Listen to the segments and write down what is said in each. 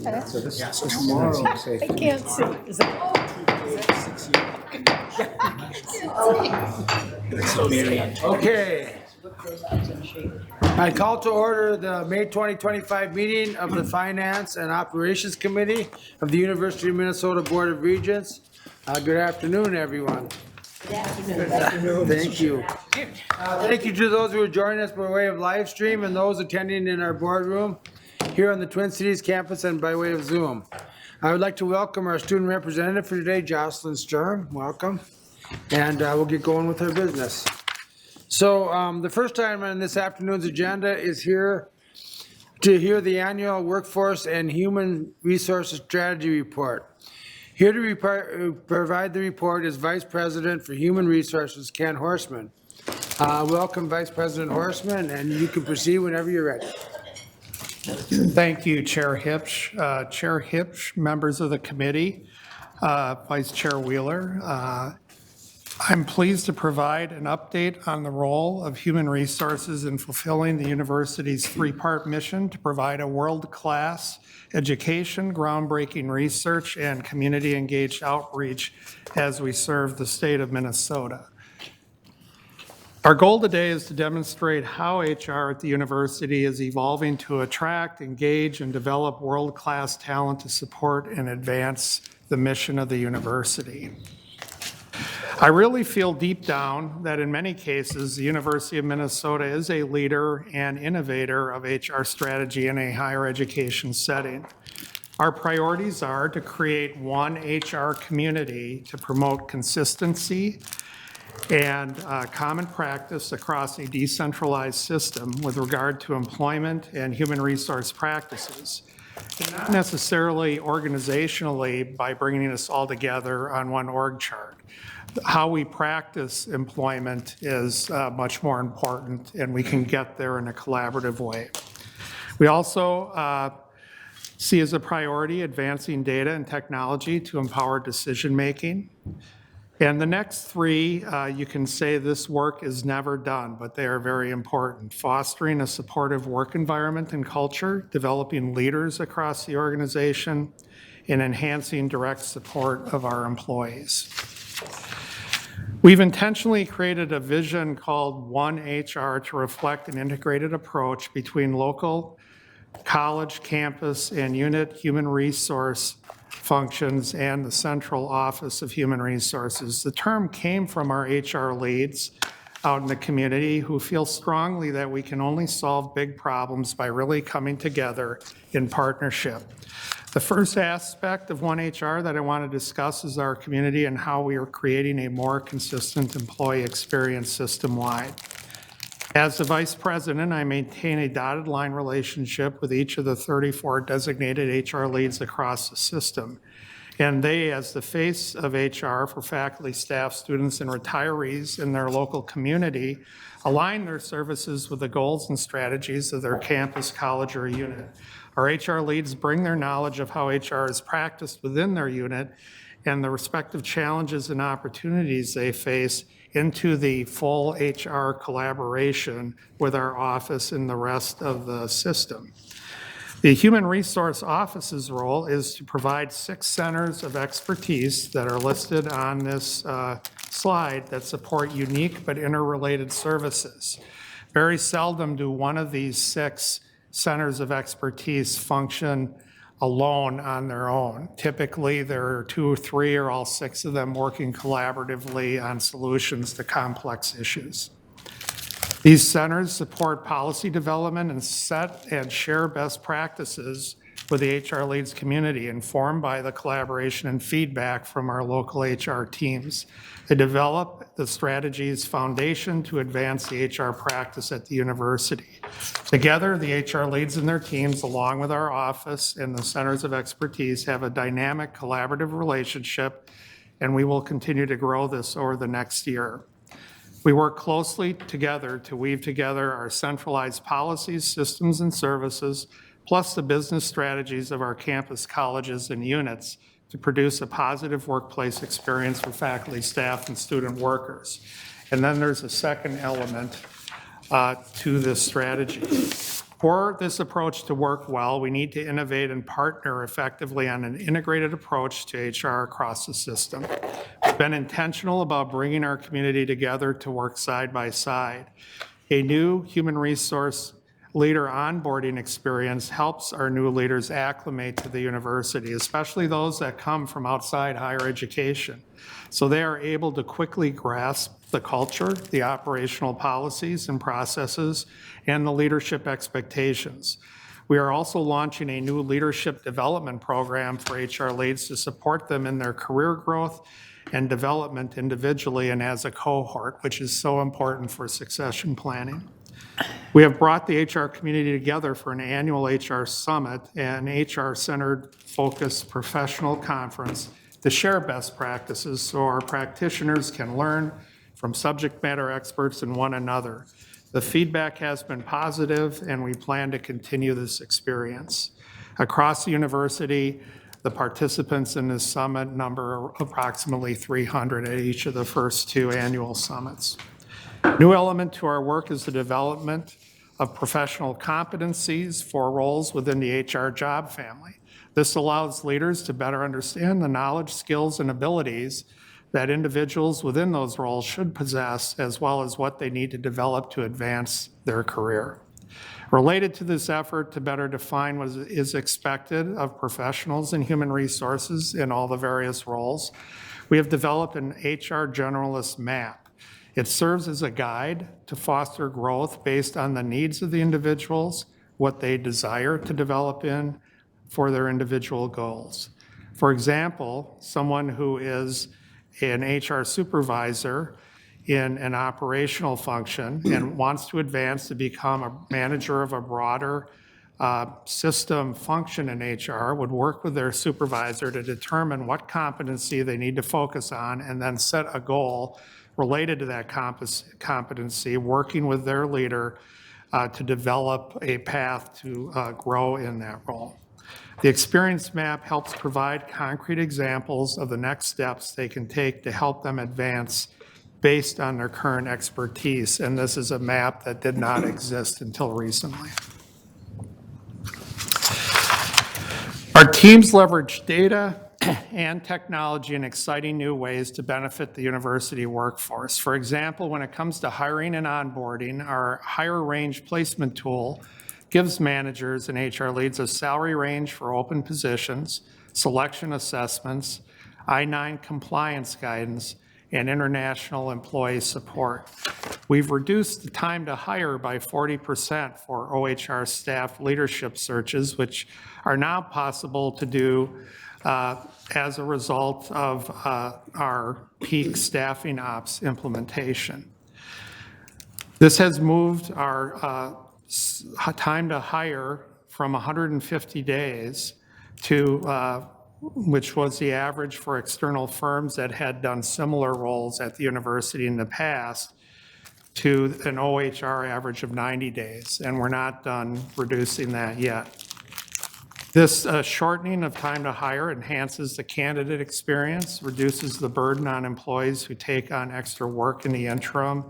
So this is tomorrow. I can't see. Is that Okay. I call to order the May 2025 meeting of the Finance and Operations Committee of the University of Minnesota Board of Regents. Good afternoon, everyone. Thank you. Thank you to those who are joining us by way of live stream and those attending in our boardroom here on the Twin Cities campus and by way of Zoom. I would like to welcome our student representative for today, Jocelyn Sturm. Welcome. And we'll get going with our business. So the first item on this afternoon's agenda is here to hear the annual Workforce and Human Resources Strategy Report. Here to provide the report is Vice President for Human Resources, Ken Horstman. Welcome, Vice President Horstman, and you can proceed whenever you're ready. Thank you, Chair Hipsch. Chair Hipsch, members of the committee, Vice Chair Wheeler. I'm pleased to provide an update on the role of human resources in fulfilling the university's three-part mission to provide a world-class education, groundbreaking research, and community-engaged outreach as we serve the state of Minnesota. Our goal today is to demonstrate how HR at the university is evolving to attract, engage, and develop world-class talent to support and advance the mission of the university. I really feel deep down that in many cases, the University of Minnesota is a leader and innovator of HR strategy in a higher education setting. Our priorities are to create one HR community to promote consistency and common practice across a decentralized system with regard to employment and human resource practices, and not necessarily organizationally by bringing us all together on one org chart. How we practice employment is much more important, and we can get there in a collaborative way. We also see as a priority advancing data and technology to empower decision-making. And the next three, you can say this work is never done, but they are very important. Fostering a supportive work environment and culture, developing leaders across the organization, and enhancing direct support of our employees. We've intentionally created a vision called One HR to reflect an integrated approach between local, college, campus, and unit human resource functions and the central office of human resources. The term came from our HR leads out in the community who feel strongly that we can only solve big problems by really coming together in partnership. The first aspect of One HR that I want to discuss is our community and how we are creating a more consistent employee experience system-wide. As the Vice President, I maintain a dotted line relationship with each of the 34 designated HR leads across the system. And they, as the face of HR for faculty, staff, students, and retirees in their local community, align their services with the goals and strategies of their campus, college, or unit. Our HR leads bring their knowledge of how HR is practiced within their unit and the respective challenges and opportunities they face into the full HR collaboration with our office and the rest of the system. The Human Resource Office's role is to provide 6 centers of expertise that are listed on this slide that support unique but interrelated services. Very seldom do one of these 6 centers of expertise function alone on their own. Typically, there are 2 or 3 or all 6 of them working collaboratively on solutions to complex issues. These centers support policy development and set and share best practices with the HR leads community, informed by the collaboration and feedback from our local HR teams. They develop the strategy's foundation to advance the HR practice at the university. Together, the HR leads and their teams, along with our office and the centers of expertise, have a dynamic collaborative relationship, and we will continue to grow this over the next year. We work closely together to weave together our centralized policies, systems, and services, plus the business strategies of our campus, colleges, and units to produce a positive workplace experience for faculty, staff, and student workers. And then there's a second element to this strategy. For this approach to work well, we need to innovate and partner effectively on an integrated approach to HR across the system. We've been intentional about bringing our community together to work side by side. A new human resource leader onboarding experience helps our new leaders acclimate to the university, especially those that come from outside higher education, so they are able to quickly grasp the culture, the operational policies and processes, and the leadership expectations. We are also launching a new leadership development program for HR leads to support them in their career growth and development individually and as a cohort, which is so important for succession planning. We have brought the HR community together for an annual HR summit and HR-centered focused professional conference to share best practices so our practitioners can learn from subject matter experts and one another. The feedback has been positive, and we plan to continue this experience. Across the university, the participants in this summit number approximately 300 at each of the first two annual summits. New element to our work is the development of professional competencies for roles within the HR job family. This allows leaders to better understand the knowledge, skills, and abilities that individuals within those roles should possess, as well as what they need to develop to advance their career. Related to this effort to better define what is expected of professionals in human resources in all the various roles, we have developed an HR generalist map. It serves as a guide to foster growth based on the needs of the individuals, what they desire to develop in for their individual goals. For example, someone who is an HR supervisor in an operational function and wants to advance to become a manager of a broader system function in HR would work with their supervisor to determine what competency they need to focus on and then set a goal related to that competency, working with their leader to develop a path to grow in that role. The experience map helps provide concrete examples of the next steps they can take to help them advance based on their current expertise, and this is a map that did not exist until recently. Our teams leverage data and technology in exciting new ways to benefit the university workforce. For example, when it comes to hiring and onboarding, our higher range placement tool gives managers and HR leads a salary range for open positions, selection assessments, I-9 compliance guidance, and international employee support. We've reduced the time to hire by 40% for OHR staff leadership searches, which are now possible to do as a result of our peak staffing ops implementation. This has moved our time to hire from 150 days to which was the average for external firms that had done similar roles at the university in the past, to an OHR average of 90 days, and we're not done reducing that yet. This shortening of time to hire enhances the candidate experience, reduces the burden on employees who take on extra work in the interim,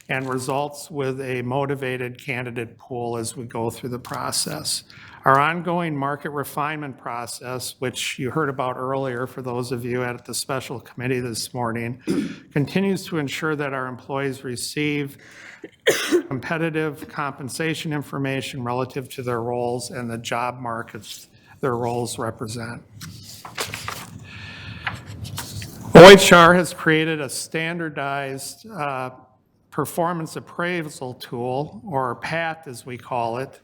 and results with a motivated candidate pool as we go through the process. Our ongoing market refinement process, which you heard about earlier for those of you at the special committee this morning, continues to ensure that our employees receive competitive compensation information relative to their roles and the job markets their roles represent. OHR has created a standardized performance appraisal tool, or PAT as we call it,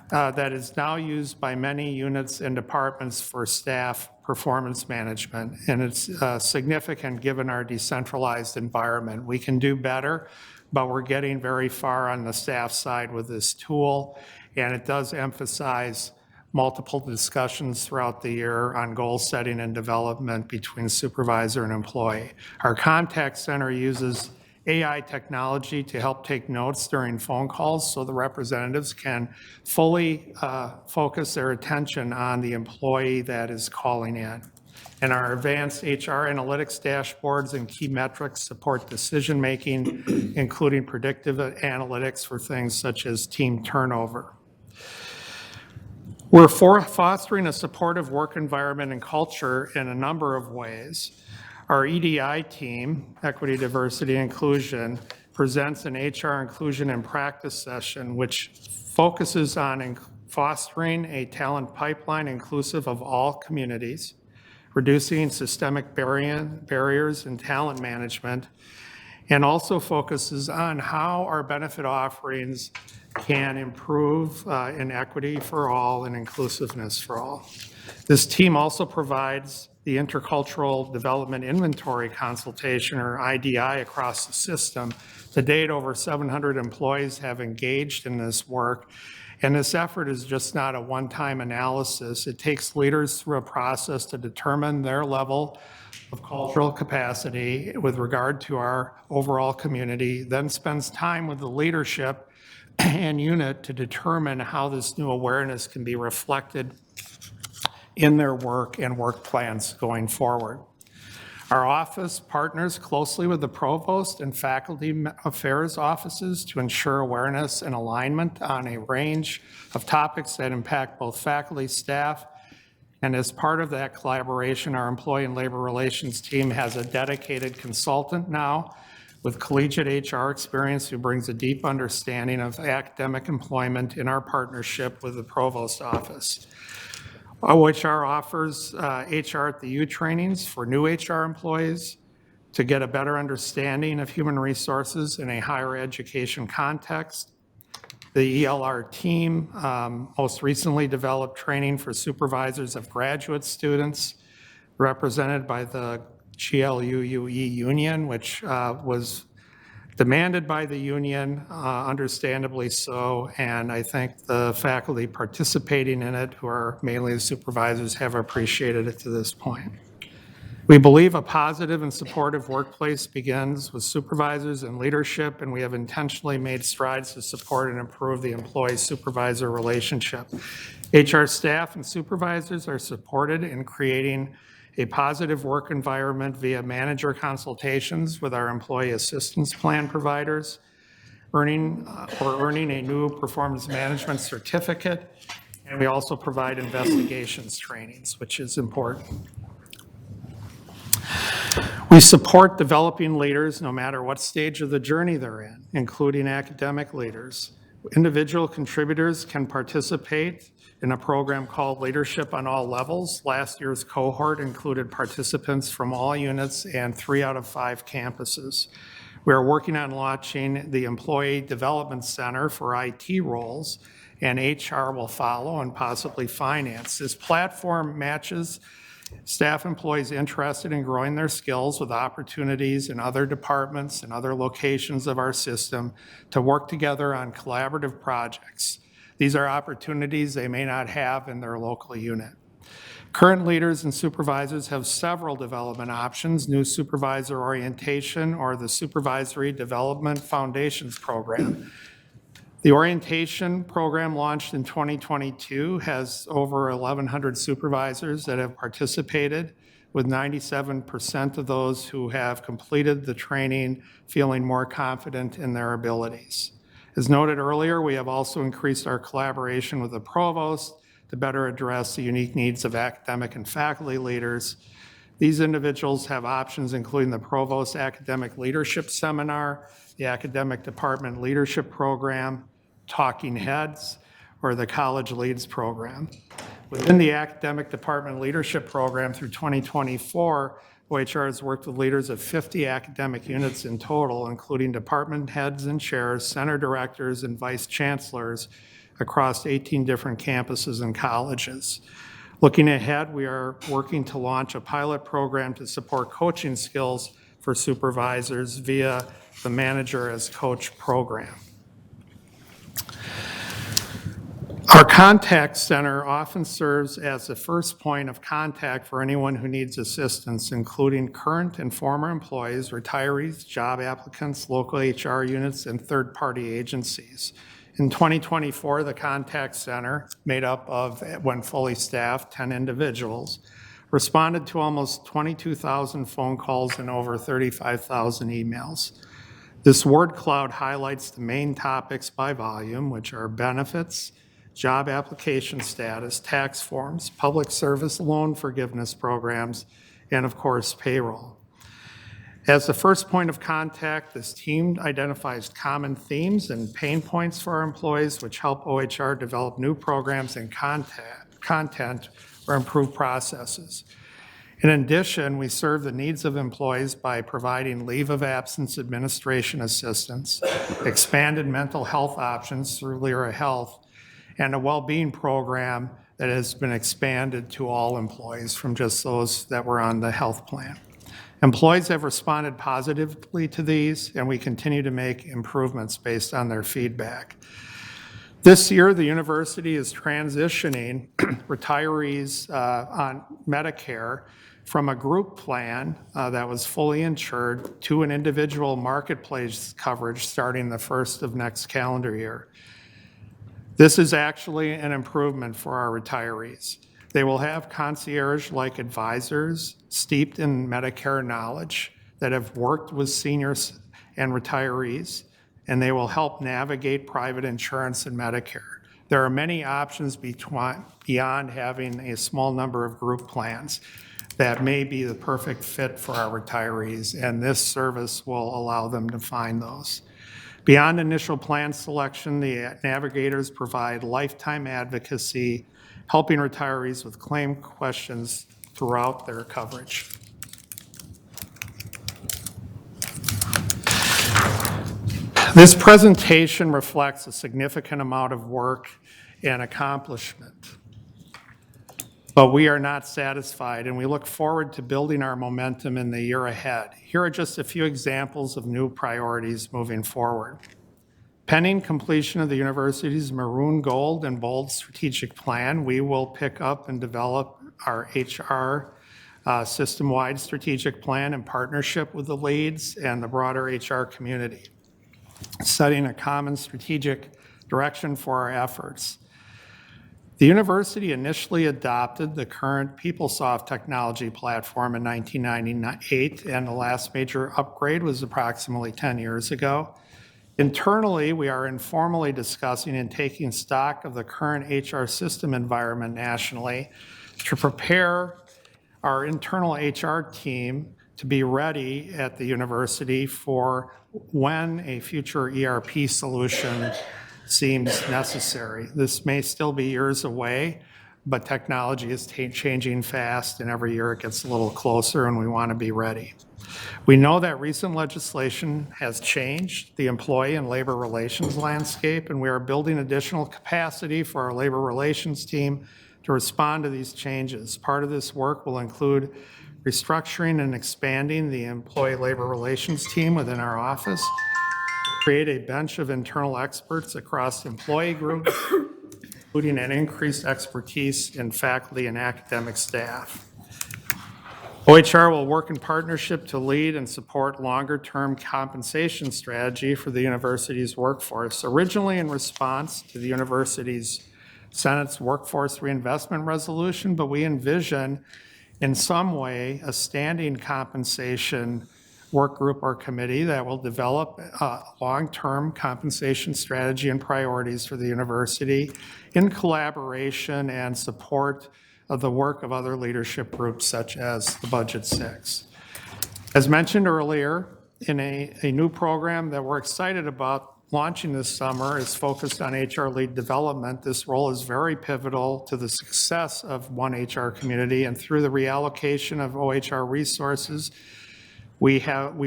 that is now used by many units and departments for staff performance management, and it's significant given our decentralized environment. We can do better, but we're getting very far on the staff side with this tool, and it does emphasize multiple discussions throughout the year on goal setting and development between supervisor and employee. Our contact center uses AI technology to help take notes during phone calls so the representatives can fully focus their attention on the employee that is calling in. And our advanced HR analytics dashboards and key metrics support decision-making, including predictive analytics for things such as team turnover. We're fostering a supportive work environment and culture in a number of ways. Our EDI team, Equity, Diversity, Inclusion, presents an HR inclusion and practice session which focuses on fostering a talent pipeline inclusive of all communities, reducing systemic barriers in talent management, and also focuses on how our benefit offerings can improve in equity for all and inclusiveness for all. This team also provides the Intercultural Development Inventory Consultation, or IDI, across the system. To date, over 700 employees have engaged in this work, and this effort is just not a one-time analysis. It takes leaders through a process to determine their level of cultural capacity with regard to our overall community, then spends time with the leadership and unit to determine how this new awareness can be reflected in their work and work plans going forward. Our office partners closely with the provost and faculty affairs offices to ensure awareness and alignment on a range of topics that impact both faculty, staff, and as part of that collaboration, our employee and labor relations team has a dedicated consultant now with collegiate HR experience who brings a deep understanding of academic employment in our partnership with the provost office. OHR offers HR at the U trainings for new HR employees to get a better understanding of human resources in a higher education context. The ELR team most recently developed training for supervisors of graduate students represented by the GLUUE union, which was demanded by the union, understandably so, and I think the faculty participating in it, who are mainly the supervisors, have appreciated it to this point. We believe a positive and supportive workplace begins with supervisors and leadership, and we have intentionally made strides to support and improve the employee-supervisor relationship. HR staff and supervisors are supported in creating a positive work environment via manager consultations with our employee assistance plan providers, earning a new performance management certificate, and we also provide investigations trainings, which is important. We support developing leaders no matter what stage of the journey they're in, including academic leaders. Individual contributors can participate in a program called Leadership on All Levels. Last year's cohort included participants from all units and 3 out of 5 campuses. We are working on launching the Employee Development Center for IT roles, and HR will follow, and possibly finance. This platform matches staff employees interested in growing their skills with opportunities in other departments and other locations of our system to work together on collaborative projects. These are opportunities they may not have in their local unit. Current leaders and supervisors have several development options: new supervisor orientation or the Supervisory Development Foundations Program. The orientation program launched in 2022 has over 1,100 supervisors that have participated, with 97% of those who have completed the training feeling more confident in their abilities. As noted earlier, we have also increased our collaboration with the provost to better address the unique needs of academic and faculty leaders. These individuals have options including the Provost Academic Leadership Seminar, the Academic Department Leadership Program, Talking Heads, or the College Leads Program. Within the Academic Department Leadership Program through 2024, OHR has worked with leaders of 50 academic units in total, including department heads and chairs, center directors, and vice chancellors across 18 different campuses and colleges. Looking ahead, we are working to launch a pilot program to support coaching skills for supervisors via the Manager as Coach program. Our contact center often serves as the first point of contact for anyone who needs assistance, including current and former employees, retirees, job applicants, local HR units, and third-party agencies. In 2024, the contact center, made up of, when fully staffed, 10 individuals, responded to almost 22,000 phone calls and over 35,000 emails. This word cloud highlights the main topics by volume, which are benefits, job application status, tax forms, public service loan forgiveness programs, and of course, payroll. As the first point of contact, this team identifies common themes and pain points for our employees, which help OHR develop new programs and content or improve processes. In addition, we serve the needs of employees by providing leave of absence administration assistance, expanded mental health options through Lyra Health, and a well-being program that has been expanded to all employees from just those that were on the health plan. Employees have responded positively to these, and we continue to make improvements based on their feedback. This year, the university is transitioning retirees on Medicare from a group plan that was fully insured to an individual marketplace coverage starting the first of next calendar year. This is actually an improvement for our retirees. They will have concierge-like advisors steeped in Medicare knowledge that have worked with seniors and retirees, and they will help navigate private insurance and Medicare. There are many options beyond having a small number of group plans that may be the perfect fit for our retirees, and this service will allow them to find those. Beyond initial plan selection, the navigators provide lifetime advocacy, helping retirees with claim questions throughout their coverage. This presentation reflects a significant amount of work and accomplishment. But we are not satisfied, and we look forward to building our momentum in the year ahead. Here are just a few examples of new priorities moving forward. Pending completion of the university's Maroon, Gold, and Bold strategic plan, we will pick up and develop our HR system-wide strategic plan in partnership with the leads and the broader HR community, setting a common strategic direction for our efforts. The university initially adopted the current PeopleSoft technology platform in 1998, and the last major upgrade was approximately 10 years ago. Internally, we are informally discussing and taking stock of the current HR system environment nationally to prepare our internal HR team to be ready at the university for when a future ERP solution seems necessary. This may still be years away, but technology is changing fast, and every year it gets a little closer, and we want to be ready. We know that recent legislation has changed the employee and labor relations landscape, and we are building additional capacity for our labor relations team to respond to these changes. Part of this work will include restructuring and expanding the employee labor relations team within our office, create a bench of internal experts across employee groups, including an increased expertise in faculty and academic staff. OHR will work in partnership to lead and support longer-term compensation strategy for the university's workforce, originally in response to the university's Senate's Workforce Reinvestment Resolution, but we envision in some way a standing compensation work group or committee that will develop a long-term compensation strategy and priorities for the university in collaboration and support of the work of other leadership groups such as the Budget 6. As mentioned earlier, in a new program that we're excited about launching this summer is focused on HR lead development. This role is very pivotal to the success of one HR community, and through the reallocation of OHR resources, we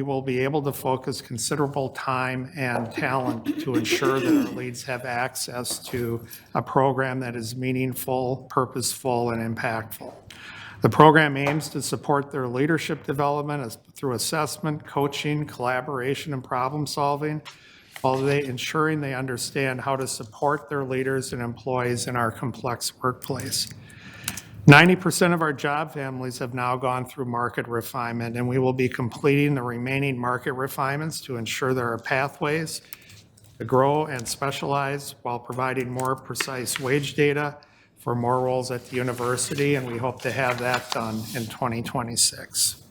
will be able to focus considerable time and talent to ensure that our leads have access to a program that is meaningful, purposeful, and impactful. The program aims to support their leadership development through assessment, coaching, collaboration, and problem solving, while ensuring they understand how to support their leaders and employees in our complex workplace. 90% of our job families have now gone through market refinement, and we will be completing the remaining market refinements to ensure there are pathways to grow and specialize while providing more precise wage data for more roles at the university, and we hope to have that done in 2026.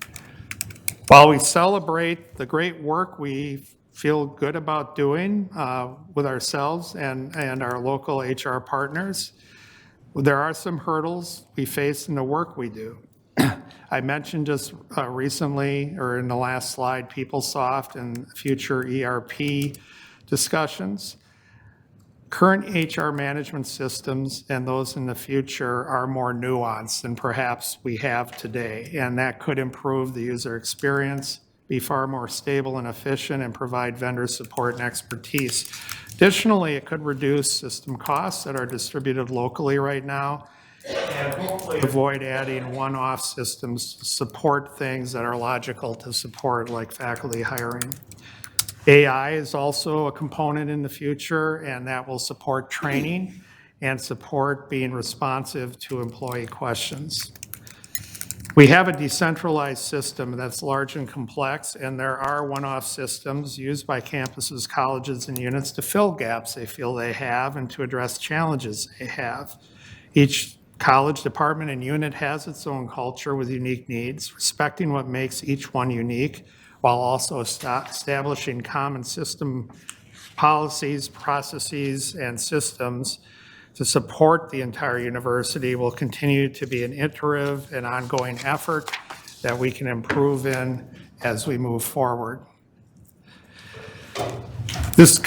While we celebrate the great work we've feel good about doing with ourselves and our local HR partners. There are some hurdles we face in the work we do. I mentioned just recently, or in the last slide, PeopleSoft and future ERP discussions. Current HR management systems and those in the future are more nuanced than perhaps we have today, and that could improve the user experience, be far more stable and efficient, and provide vendor support and expertise. Additionally, it could reduce system costs that are distributed locally right now, and hopefully avoid adding one-off systems to support things that are logical to support, like faculty hiring. AI is also a component in the future, and that will support training and support being responsive to employee questions. We have a decentralized system that's large and complex, and there are one-off systems used by campuses, colleges, and units to fill gaps they feel they have and to address challenges they have. Each college, department, and unit has its own culture with unique needs, respecting what makes each one unique, while also establishing common system policies, processes, and systems to support the entire university will continue to be an iterative and ongoing effort that we can improve in as we move forward. This is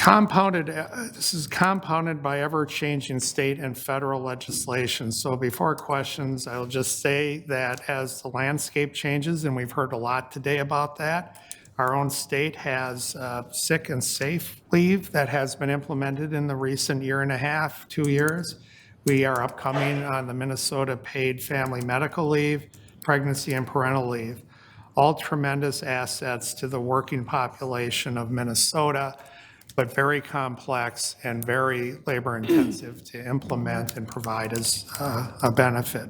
compounded by ever-changing state and federal legislation. So before questions, I'll just say that as the landscape changes, and we've heard a lot today about that, our own state has sick and safe leave that has been implemented in the recent year and a half, 2 years. We are upcoming on the Minnesota paid family medical leave, pregnancy and parental leave, all tremendous assets to the working population of Minnesota, but very complex and very labor intensive to implement and provide as a benefit.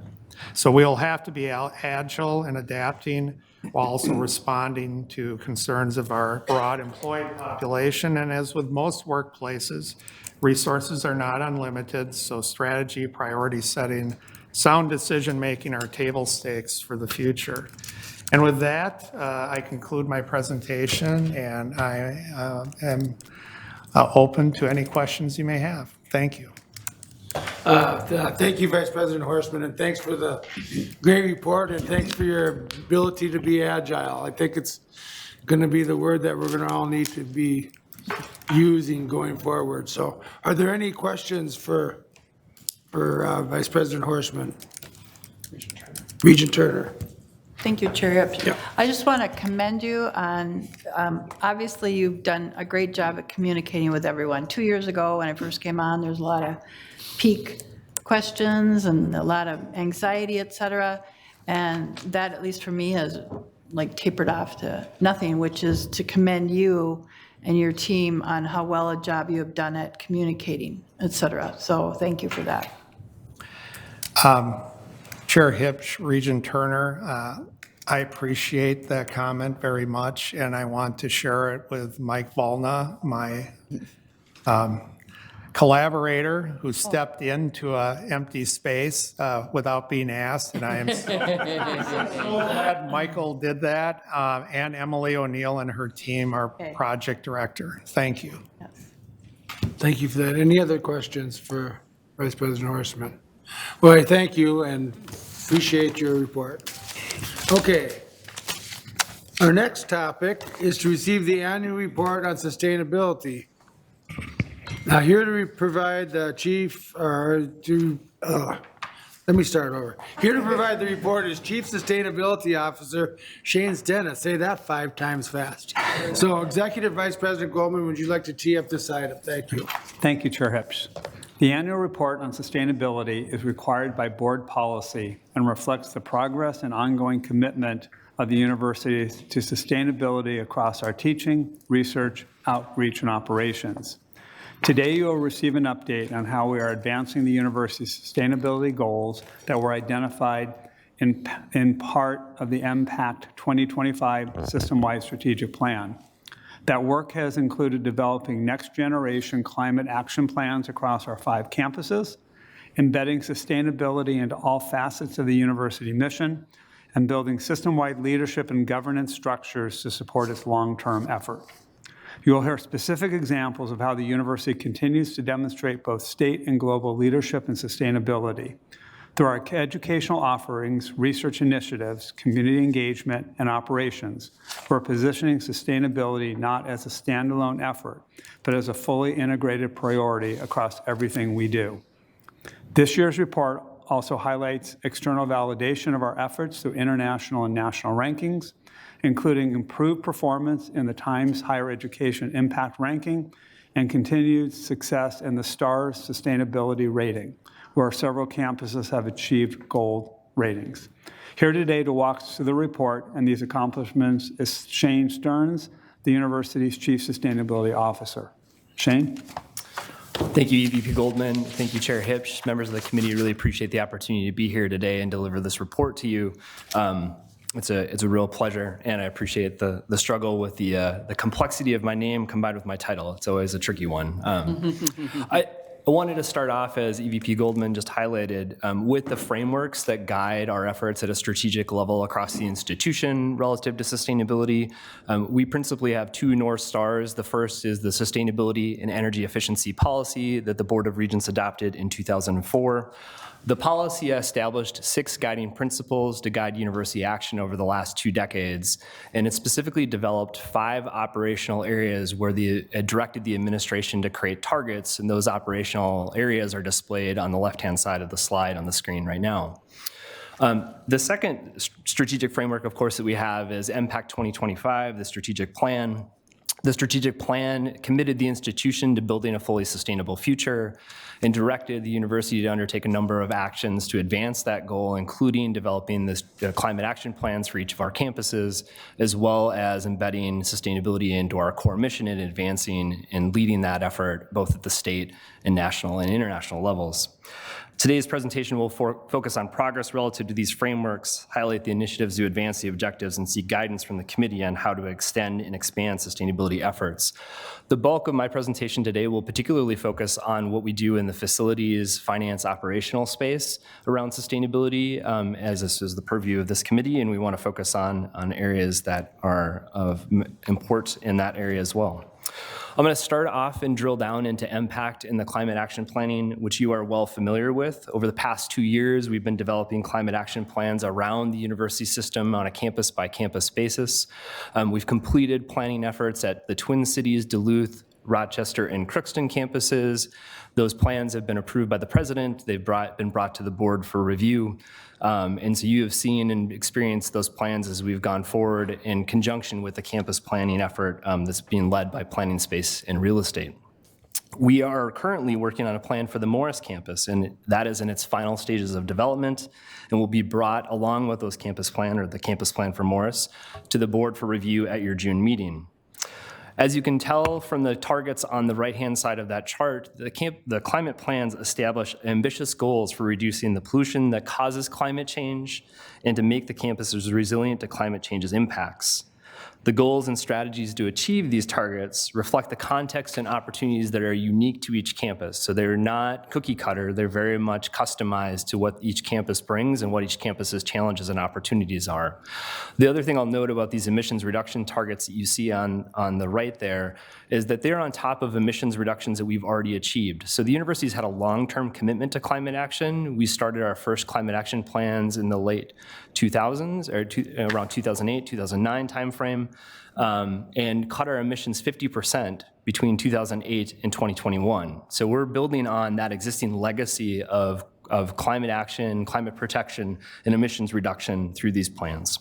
So we'll have to be agile and adapting while also responding to concerns of our broad employee population. And as with most workplaces, resources are not unlimited, so strategy, priority setting, sound decision-making are table stakes for the future. And with that, I conclude my presentation, and I am open to any questions you may have. Thank you. Thank you, Vice President Horstman, and thanks for the great report, and thanks for your ability to be agile. I think it's going to be the word that we're going to all need to be using going forward. So are there any questions for Vice President Horstman? Regent Turner. Thank you, Chair Hipp. Yeah. I just want to commend you on, obviously, you've done a great job at communicating with everyone. 2 years ago, when I first came on, there was a lot of peak questions and a lot of anxiety, et cetera. And that, at least for me, has like tapered off to nothing, which is to commend you and your team on how well a job you have done at communicating, et cetera. So thank you for that. Chair Hipp, Regent Turner, I appreciate that comment very much, and I want to share it with Mike Volna, my collaborator who stepped into an empty space without being asked, and I am so glad Michael did that, and Emily O'Neill and her team, our project director. Thank you. Yes. Thank you for that. Any other questions for Vice President Horstman? Well, I thank you and appreciate your report. Okay. Our next topic is to receive the annual report on sustainability. Now, here to provide the chief, let me start over. Here to provide the report is Chief Sustainability Officer Shane Dennis. Say that 5 times fast. So, Executive Vice President Goldman, would you like to tee up this item? Thank you. Thank you, Chair Hipp. The annual report on sustainability is required by board policy and reflects the progress and ongoing commitment of the university to sustainability across our teaching, research, outreach, and operations. Today, you will receive an update on how we are advancing the university's sustainability goals that were identified in part of the MPACT 2025 System-Wide Strategic Plan. That work has included developing next-generation climate action plans across our 5 campuses, embedding sustainability into all facets of the university mission, and building system-wide leadership and governance structures to support its long-term effort. You will hear specific examples of how the university continues to demonstrate both state and global leadership and sustainability. Through our educational offerings, research initiatives, community engagement, and operations, we're positioning sustainability not as a standalone effort, but as a fully integrated priority across everything we do. This year's report also highlights external validation of our efforts through international and national rankings, including improved performance in the Times Higher Education Impact Ranking and continued success in the STARS Sustainability Rating, where several campuses have achieved gold ratings. Here today to walk us through the report and these accomplishments is Shane Stearns, the university's Chief Sustainability Officer. Shane? Thank you, EVP Goldman. Thank you, Chair Hipsch. Members of the committee, really appreciate the opportunity to be here today and deliver this report to you. It's a real pleasure, and I appreciate the struggle with the complexity of my name combined with my title. It's always a tricky one. I wanted to start off, as EVP Goldman just highlighted, with the frameworks that guide our efforts at a strategic level across the institution relative to sustainability. We principally have two North Stars. The first is the Sustainability and Energy Efficiency Policy that the Board of Regents adopted in 2004. The policy established 6 guiding principles to guide university action over the last 2 decades, and it specifically developed 5 operational areas where it directed the administration to create targets, and those operational areas are displayed on the left-hand side of the slide on the screen right now. The second strategic framework, of course, that we have is MPACT 2025, the strategic plan. The strategic plan committed the institution to building a fully sustainable future and directed the university to undertake a number of actions to advance that goal, including developing the climate action plans for each of our campuses, as well as embedding sustainability into our core mission and advancing and leading that effort both at the state and national and international levels. Today's presentation will focus on progress relative to these frameworks, highlight the initiatives to advance the objectives, and seek guidance from the committee on how to extend and expand sustainability efforts. The bulk of my presentation today will particularly focus on what we do in the facilities, finance, operational space around sustainability, as this is the purview of this committee, and we want to focus on areas that are of import in that area as well. I'm going to start off and drill down into MPACT and the climate action planning, which you are well familiar with. Over the past 2 years, we've been developing climate action plans around the university system on a campus-by-campus basis. We've completed planning efforts at the Twin Cities, Duluth, Rochester, and Crookston campuses. Those plans have been approved by the president. They've been brought to the board for review. And so you have seen and experienced those plans as we've gone forward in conjunction with the campus planning effort that's being led by Planning Space and Real Estate. We are currently working on a plan for the Morris campus, and that is in its final stages of development and will be brought along with those campus plan, or the campus plan for Morris, to the board for review at your June meeting. As you can tell from the targets on the right-hand side of that chart, the climate plans establish ambitious goals for reducing the pollution that causes climate change and to make the campuses resilient to climate change's impacts. The goals and strategies to achieve these targets reflect the context and opportunities that are unique to each campus. So they're not cookie cutter, they're very much customized to what each campus brings and what each campus's challenges and opportunities are. The other thing I'll note about these emissions reduction targets that you see on the right there is that they're on top of emissions reductions that we've already achieved. So the university's had a long-term commitment to climate action. We started our first climate action plans in the late 2000s, or around 2008, 2009 timeframe. And cut our emissions 50% between 2008 and 2021. So we're building on that existing legacy of climate action, climate protection, and emissions reduction through these plans.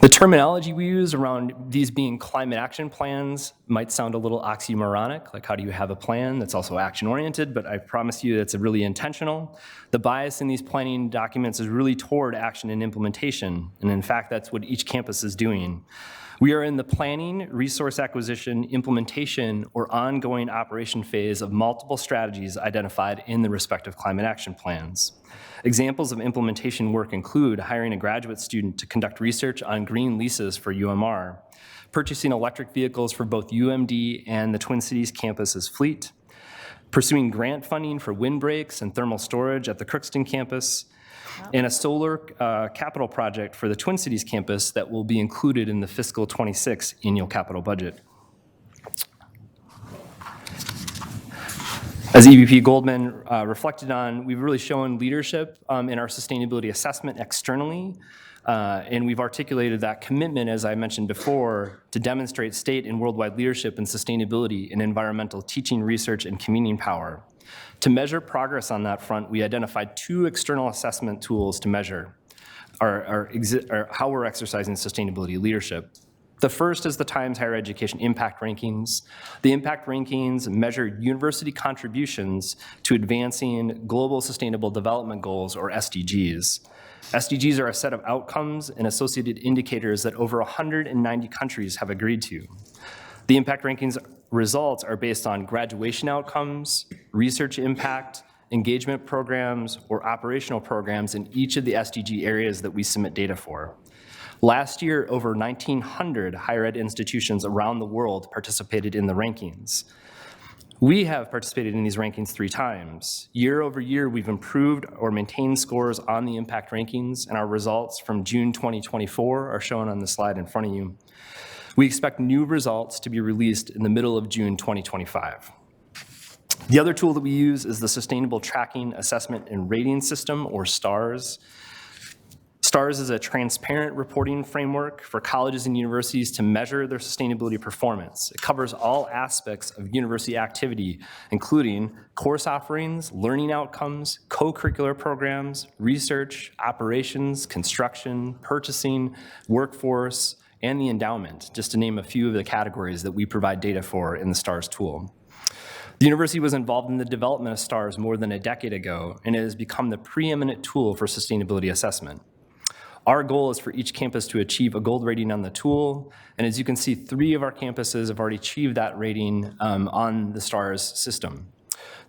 The terminology we use around these being climate action plans might sound a little oxymoronic, like how do you have a plan that's also action-oriented, but I promise you that's really intentional. The bias in these planning documents is really toward action and implementation, and in fact, that's what each campus is doing. We are in the planning, resource acquisition, implementation, or ongoing operation phase of multiple strategies identified in the respective climate action plans. Examples of implementation work include hiring a graduate student to conduct research on green leases for UMR, purchasing electric vehicles for both UMD and the Twin Cities campus's fleet, pursuing grant funding for windbreaks and thermal storage at the Crookston campus, and a solar capital project for the Twin Cities campus that will be included in the fiscal 26 annual capital budget. As EVP Goldman reflected on, we've really shown leadership in our sustainability assessment externally, and we've articulated that commitment, as I mentioned before, to demonstrate state and worldwide leadership in sustainability in environmental teaching, research, and community power. To measure progress on that front, we identified 2 external assessment tools to measure how we're exercising sustainability leadership. The first is the Times Higher Education Impact Rankings. The impact rankings measure university contributions to advancing Global Sustainable Development Goals, or SDGs. SDGs are a set of outcomes and associated indicators that over 190 countries have agreed to. The impact rankings results are based on graduation outcomes, research impact, engagement programs, or operational programs in each of the SDG areas that we submit data for. Last year, over 1,900 higher ed institutions around the world participated in the rankings. We have participated in these rankings 3 times. Year over year, we've improved or maintained scores on the impact rankings, and our results from June 2024 are shown on the slide in front of you. We expect new results to be released in the middle of June 2025. The other tool that we use is the Sustainable Tracking Assessment and Rating System, or STARS. STARS is a transparent reporting framework for colleges and universities to measure their sustainability performance. It covers all aspects of university activity, including course offerings, learning outcomes, co-curricular programs, research, operations, construction, purchasing, workforce, and the endowment, just to name a few of the categories that we provide data for in the STARS tool. The university was involved in the development of STARS more than a decade ago, and it has become the preeminent tool for sustainability assessment. Our goal is for each campus to achieve a gold rating on the tool, and as you can see, 3 of our campuses have already achieved that rating on the STARS system.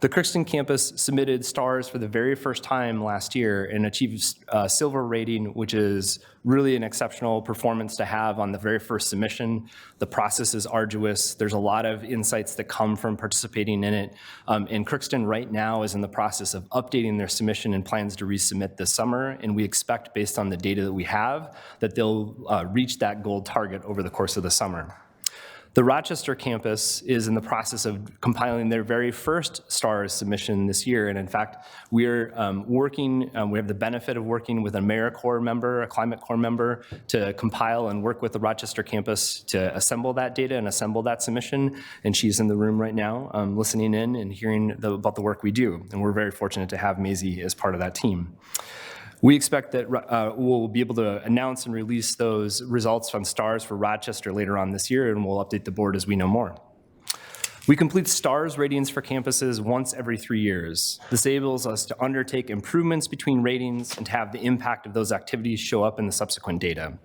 The Crookston campus submitted STARS for the very first time last year and achieved a silver rating, which is really an exceptional performance to have on the very first submission. The process is arduous. There's a lot of insights that come from participating in it. And Crookston right now is in the process of updating their submission and plans to resubmit this summer. And we expect, based on the data that we have, that they'll reach that gold target over the course of the summer. The Rochester campus is in the process of compiling their very first STARS submission this year. And in fact, we're we have the benefit of working with an AmeriCorps member, a Climate Corps member, to compile and work with the Rochester campus to assemble that data and assemble that submission. And she's in the room right now listening in and hearing about the work we do. And we're very fortunate to have Maisie as part of that team. We expect that we'll be able to announce and release those results from STARS for Rochester later on this year, and we'll update the board as we know more. We complete STARS ratings for campuses once every 3 years. This enables us to undertake improvements between ratings and to have the impact of those activities show up in the subsequent data.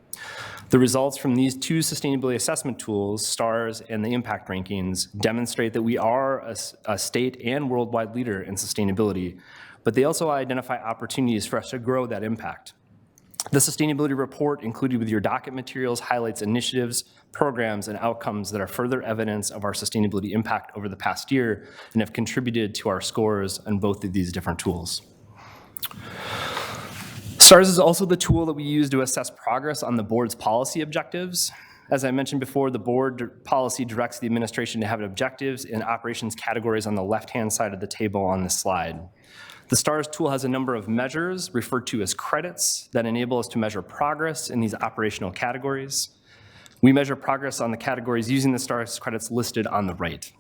The results from these 2 sustainability assessment tools, STARS and the impact rankings, demonstrate that we are a state and worldwide leader in sustainability, but they also identify opportunities for us to grow that impact. The sustainability report included with your docket materials highlights initiatives, programs, and outcomes that are further evidence of our sustainability impact over the past year and have contributed to our scores on both of these different tools. STARS is also the tool that we use to assess progress on the board's policy objectives. As I mentioned before, the board policy directs the administration to have objectives and operations categories on the left-hand side of the table on this slide. The STARS tool has a number of measures referred to as credits that enable us to measure progress in these operational categories. We measure progress on the categories using the STARS credits listed on the right.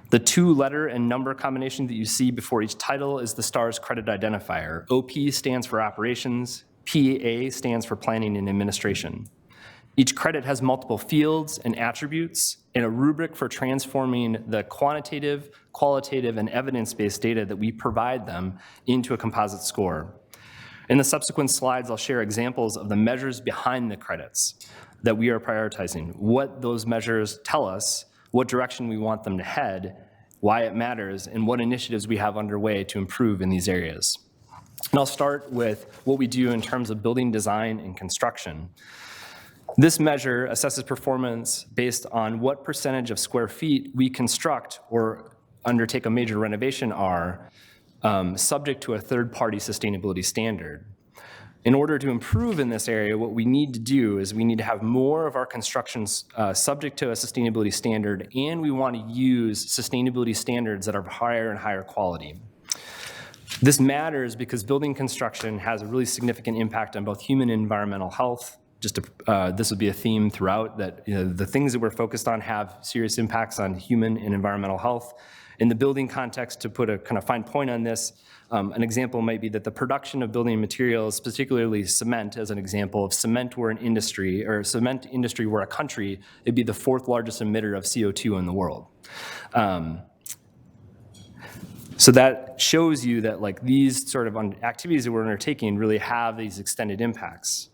The 2-letter and number combination that you see before each title is the STARS credit identifier. OP stands for operations, PA stands for planning and administration. Each credit has multiple fields and attributes and a rubric for transforming the quantitative, qualitative, and evidence-based data that we provide them into a composite score. In the subsequent slides, I'll share examples of the measures behind the credits that we are prioritizing, what those measures tell us, what direction we want them to head, why it matters, and what initiatives we have underway to improve in these areas. And I'll start with what we do in terms of building design and construction. This measure assesses performance based on what percentage of square feet we construct or undertake a major renovation are subject to a third-party sustainability standard. In order to improve in this area, what we need to do is we need to have more of our constructions subject to a sustainability standard, and we want to use sustainability standards that are higher and higher quality. This matters because building construction has a really significant impact on both human and environmental health. This would be a theme throughout, that the things that we're focused on have serious impacts on human and environmental health. In the building context, to put a kind of fine point on this, an example might be that the production of building materials, particularly cement as an example, if cement were an industry, or cement industry were a country, it'd be the 4th largest emitter of CO2 in the world. So that shows you that like these sort of activities that we're undertaking really have these extended impacts.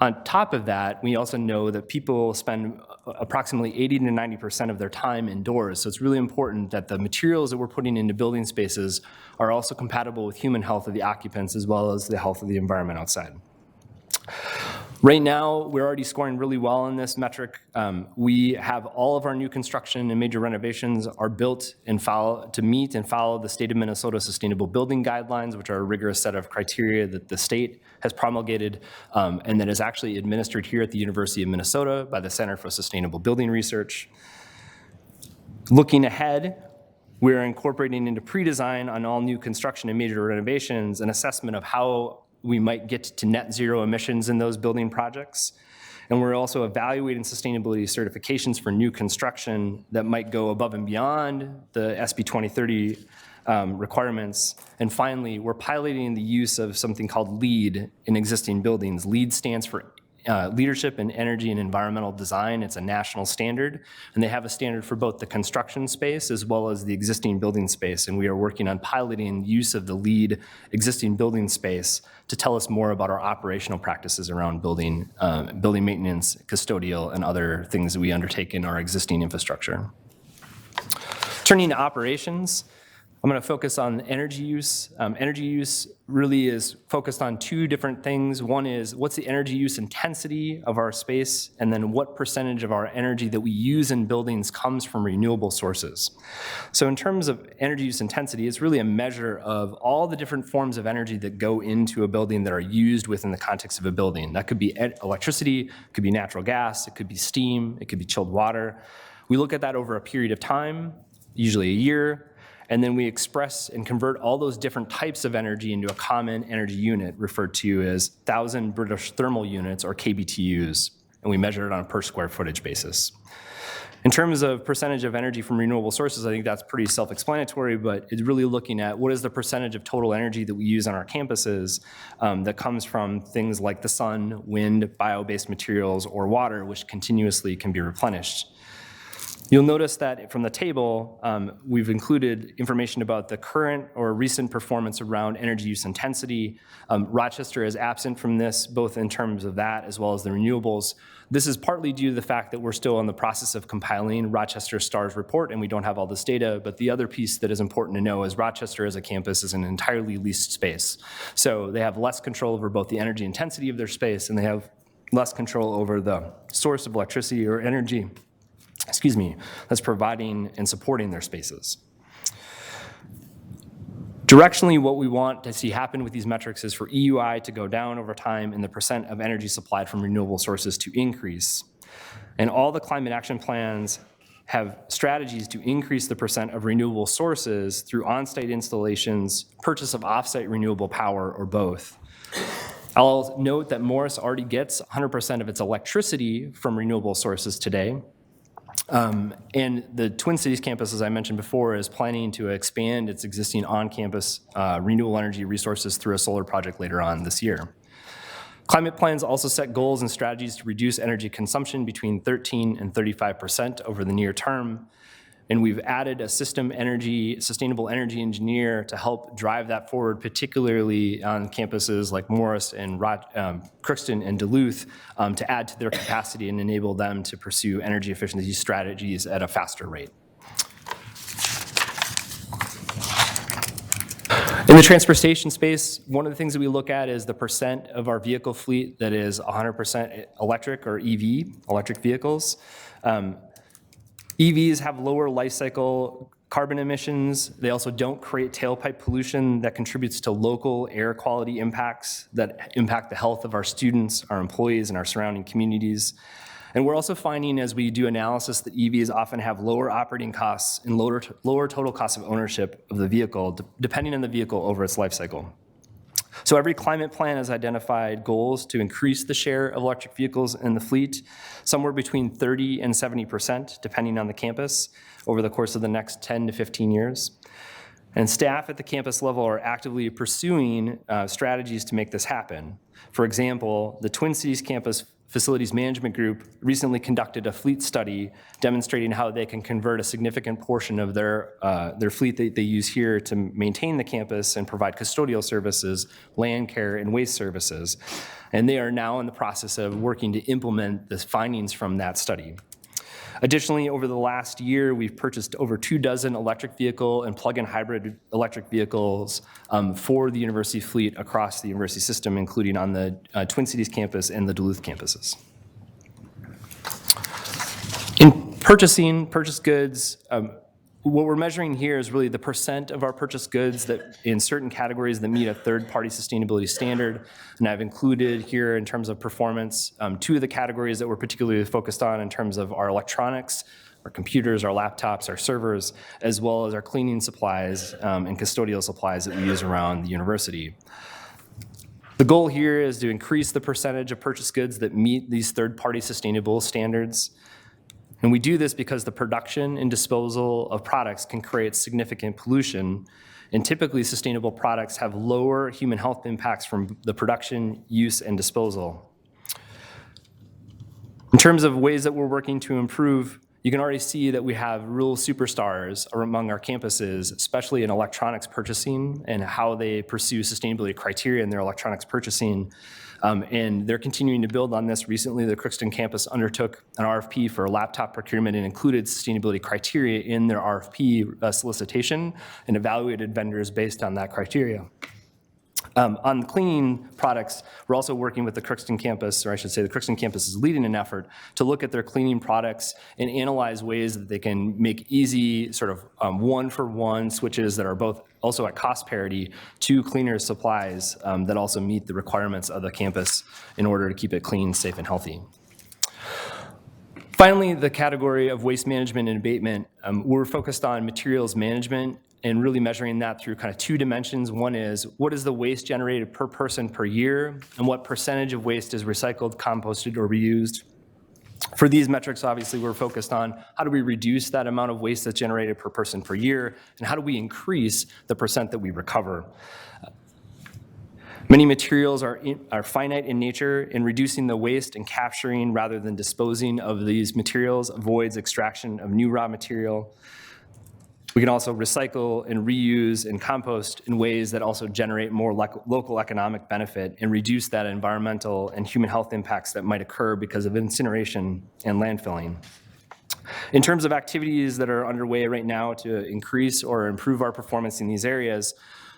On top of that, we also know that people spend approximately 80 to 90% of their time indoors. So it's really important that the materials that we're putting into building spaces are also compatible with human health of the occupants as well as the health of the environment outside. Right now, we're already scoring really well on this metric. We have all of our new construction and major renovations are built and to meet and follow the state of Minnesota Sustainable Building Guidelines, which are a rigorous set of criteria that the state has promulgated and that is actually administered here at the University of Minnesota by the Center for Sustainable Building Research. Looking ahead, we're incorporating into pre-design on all new construction and major renovations an assessment of how we might get to net zero emissions in those building projects. And we're also evaluating sustainability certifications for new construction that might go above and beyond the SB 2030 requirements. And finally, we're piloting the use of something called LEED in existing buildings. LEED stands for Leadership in Energy and Environmental Design. It's a national standard, and they have a standard for both the construction space as well as the existing building space. And we are working on piloting use of the LEED existing building space to tell us more about our operational practices around building maintenance, custodial, and other things that we undertake in our existing infrastructure. Turning to operations, I'm going to focus on energy use. Energy use really is focused on 2 different things. One is what's the energy use intensity of our space, and then what percentage of our energy that we use in buildings comes from renewable sources. So in terms of energy use intensity, it's really a measure of all the different forms of energy that go into a building that are used within the context of a building. That could be electricity, it could be natural gas, it could be steam, it could be chilled water. We look at that over a period of time, usually a year, and then we express and convert all those different types of energy into a common energy unit referred to as 1,000 British thermal units, or KBTUs, and we measure it on a per square footage basis. In terms of percentage of energy from renewable sources, I think that's pretty self-explanatory, but it's really looking at what is the percentage of total energy that we use on our campuses that comes from things like the sun, wind, bio-based materials, or water, which continuously can be replenished. You'll notice that from the table, we've included information about the current or recent performance around energy use intensity. Rochester is absent from this, both in terms of that as well as the renewables. This is partly due to the fact that we're still in the process of compiling Rochester STARS report and we don't have all this data, but the other piece that is important to know is Rochester as a campus is an entirely leased space. So they have less control over both the energy intensity of their space and they have less control over the source of electricity or energy that's providing and supporting their spaces. Directionally, what we want to see happen with these metrics is for EUI to go down over time and the percent of energy supplied from renewable sources to increase. And all the climate action plans have strategies to increase the percent of renewable sources through on-site installations, purchase of off-site renewable power, or both. I'll note that Morris already gets 100% of its electricity from renewable sources today. And the Twin Cities campus, as I mentioned before, is planning to expand its existing on-campus renewable energy resources through a solar project later on this year. Climate plans also set goals and strategies to reduce energy consumption between 13 and 35% over the near term. And we've added a sustainable energy engineer to help drive that forward, particularly on campuses like Morris and Crookston and Duluth, to add to their capacity and enable them to pursue energy efficiency strategies at a faster rate. In the transportation space, one of the things that we look at is the percent of our vehicle fleet that is 100% electric or EV, electric vehicles. EVs have lower life cycle carbon emissions. They also don't create tailpipe pollution that contributes to local air quality impacts that impact the health of our students, our employees, and our surrounding communities. And we're also finding as we do analysis that EVs often have lower operating costs and lower total cost of ownership of the vehicle, depending on the vehicle over its life cycle. So every climate plan has identified goals to increase the share of electric vehicles in the fleet, somewhere between 30 and 70%, depending on the campus, over the course of the next 10 to 15 years. And staff at the campus level are actively pursuing strategies to make this happen. For example, the Twin Cities Campus Facilities Management Group recently conducted a fleet study demonstrating how they can convert a significant portion of their fleet that they use here to maintain the campus and provide custodial services, land care, and waste services. And they are now in the process of working to implement the findings from that study. Additionally, over the last year, we've purchased over 24 electric vehicle and plug-in hybrid electric vehicles for the university fleet across the university system, including on the Twin Cities campus and the Duluth campuses. In purchased goods, what we're measuring here is really the percent of our purchased goods that in certain categories that meet a third-party sustainability standard. And I've included here in terms of performance, 2 of the categories that we're particularly focused on in terms of our electronics, our computers, our laptops, our servers, as well as our cleaning supplies and custodial supplies that we use around the university. The goal here is to increase the percentage of purchased goods that meet these third-party sustainable standards. And we do this because the production and disposal of products can create significant pollution, and typically sustainable products have lower human health impacts from the production, use, and disposal. In terms of ways that we're working to improve, you can already see that we have real superstars among our campuses, especially in electronics purchasing and how they pursue sustainability criteria in their electronics purchasing. And they're continuing to build on this. Recently, the Crookston campus undertook an RFP for laptop procurement and included sustainability criteria in their RFP solicitation and evaluated vendors based on that criteria. On the cleaning products, we're also working with the Crookston campus, or I should say the Crookston campus is leading an effort to look at their cleaning products and analyze ways that they can make easy sort of one-for-one switches that are both also at cost parity to cleaner supplies that also meet the requirements of the campus in order to keep it clean, safe, and healthy. Finally, the category of waste management and abatement, we're focused on materials management and really measuring that through kind of 2 dimensions. One is, what is the waste generated per person per year, and what percentage of waste is recycled, composted, or reused? For these metrics, obviously, we're focused on how do we reduce that amount of waste that's generated per person per year, and how do we increase the percent that we recover? Many materials are finite in nature, and reducing the waste and capturing rather than disposing of these materials avoids extraction of new raw material. We can also recycle and reuse and compost in ways that also generate more local economic benefit and reduce that environmental and human health impacts that might occur because of incineration and landfilling. In terms of activities that are underway right now to increase or improve our performance in these areas,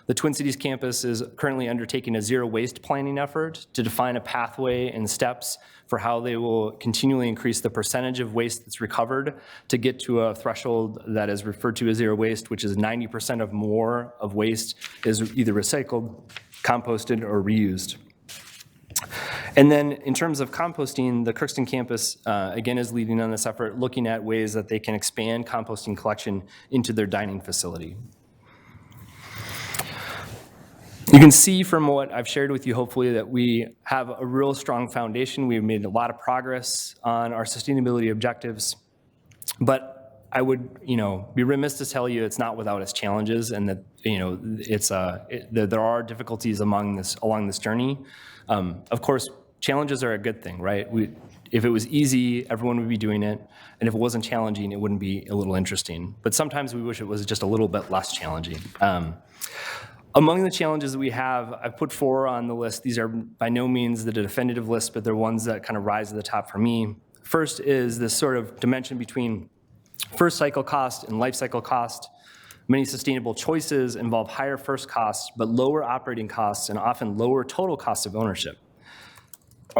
the Twin Cities campus is currently undertaking a zero waste planning effort to define a pathway and steps for how they will continually increase the percentage of waste that's recovered to get to a threshold that is referred to as zero waste, which is 90% of more of waste is either recycled, composted, or reused. And then in terms of composting, the Crookston campus, again, is leading on this effort, looking at ways that they can expand composting collection into their dining facility. You can see from what I've shared with you, hopefully, that we have a real strong foundation. We've made a lot of progress on our sustainability objectives, but I would, be remiss to tell you it's not without its challenges, and that, there are difficulties along this journey. Of course, challenges are a good thing, right? If it was easy, everyone would be doing it, and if it wasn't challenging, it wouldn't be a little interesting. But sometimes we wish it was just a little bit less challenging. Among the challenges that we have, I've put 4 on the list. These are by no means the definitive list, but they're ones that kind of rise to the top for me. First is this sort of dimension between first cycle cost and life cycle cost. Many sustainable choices involve higher first costs, but lower operating costs and often lower total cost of ownership.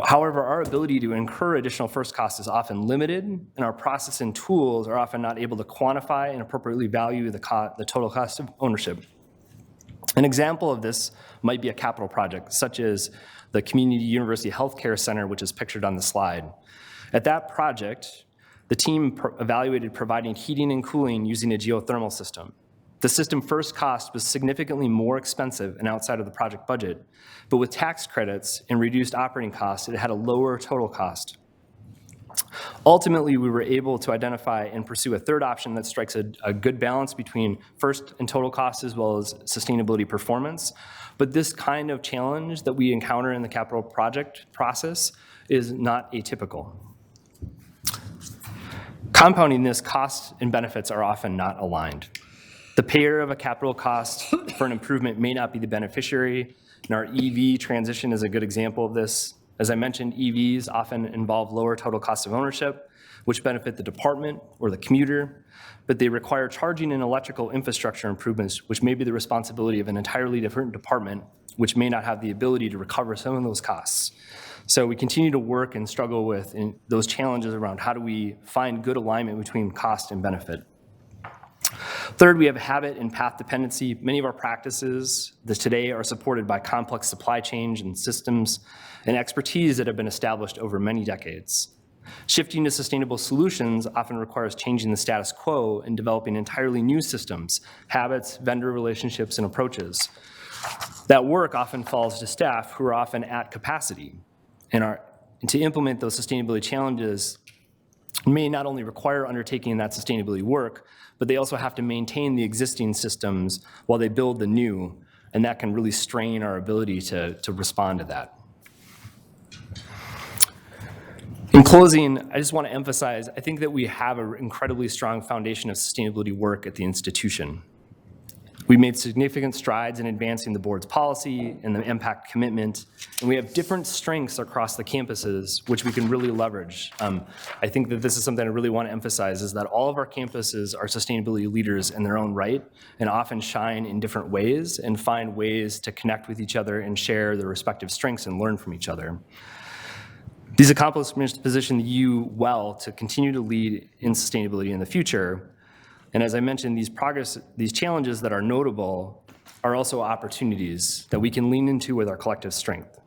However, our ability to incur additional first costs is often limited, and our process and tools are often not able to quantify and appropriately value the total cost of ownership. An example of this might be a capital project, such as the Community University Healthcare Center, which is pictured on the slide. At that project, the team evaluated providing heating and cooling using a geothermal system. The system first cost was significantly more expensive and outside of the project budget, but with tax credits and reduced operating costs, it had a lower total cost. Ultimately, we were able to identify and pursue a third option that strikes a good balance between first and total cost as well as sustainability performance. But this kind of challenge that we encounter in the capital project process is not atypical. Compounding this, costs and benefits are often not aligned. The payer of a capital cost for an improvement may not be the beneficiary, and our EV transition is a good example of this. As I mentioned, EVs often involve lower total cost of ownership, which benefit the department or the commuter, but they require charging and electrical infrastructure improvements, which may be the responsibility of an entirely different department, which may not have the ability to recover some of those costs. So we continue to work and struggle with those challenges around how do we find good alignment between cost and benefit. Third, we have habit and path dependency. Many of our practices that today are supported by complex supply chains and systems and expertise that have been established over many decades. Shifting to sustainable solutions often requires changing the status quo and developing entirely new systems, habits, vendor relationships, and approaches. That work often falls to staff who are often at capacity. And to implement those sustainability challenges may not only require undertaking that sustainability work, but they also have to maintain the existing systems while they build the new, and that can really strain our ability to respond to that. In closing, I just want to emphasize, I think that we have an incredibly strong foundation of sustainability work at the institution. We made significant strides in advancing the board's policy and the impact commitment, and we have different strengths across the campuses, which we can really leverage. I think that this is something I really want to emphasize, is that all of our campuses are sustainability leaders in their own right, and often shine in different ways and find ways to connect with each other and share their respective strengths and learn from each other. These accomplishments position you well to continue to lead in sustainability in the future. And as I mentioned, these challenges that are notable are also opportunities that we can lean into with our collective strength.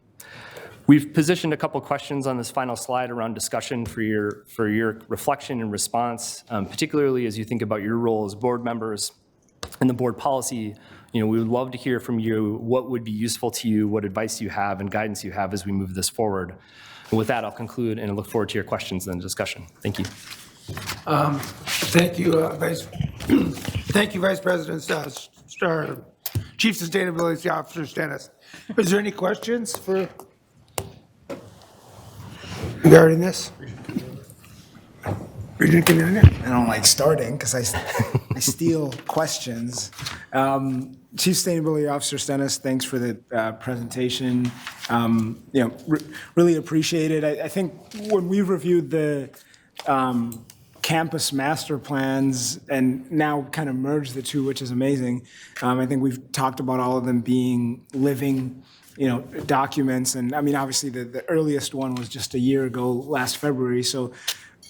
We've positioned a couple questions on this final slide around discussion for your reflection and response, particularly as you think about your role as board members and the board policy. We would love to hear from you what would be useful to you, what advice you have and guidance you have as we move this forward. And with that, I'll conclude and look forward to your questions and discussion. Thank you. Thank you, Vice President Chief Sustainability Officer Stennis. Is there any questions regarding this? Regent Canania? I don't like starting because I steal questions. Chief Sustainability Officer Stennis, thanks for the presentation. Really appreciate it. I think when we reviewed the campus master plans and now kind of merged the two, which is amazing. I think we've talked about all of them being living, documents. And I mean, obviously the earliest one was just a year ago, last February. So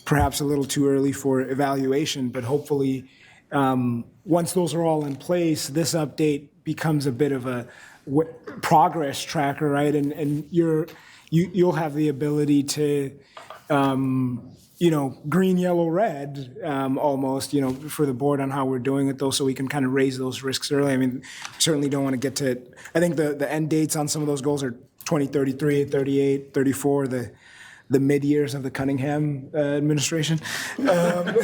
perhaps a little too early for evaluation, but hopefully once those are all in place, this update becomes a bit of a progress tracker, right? And you'll have the ability to, green, yellow, red, almost, for the board on how we're doing it, though, so we can kind of raise those risks early. I mean, certainly don't want to get to, I think the end dates on some of those goals are 2033, 38, 34, the mid-years of the Cunningham administration. We don't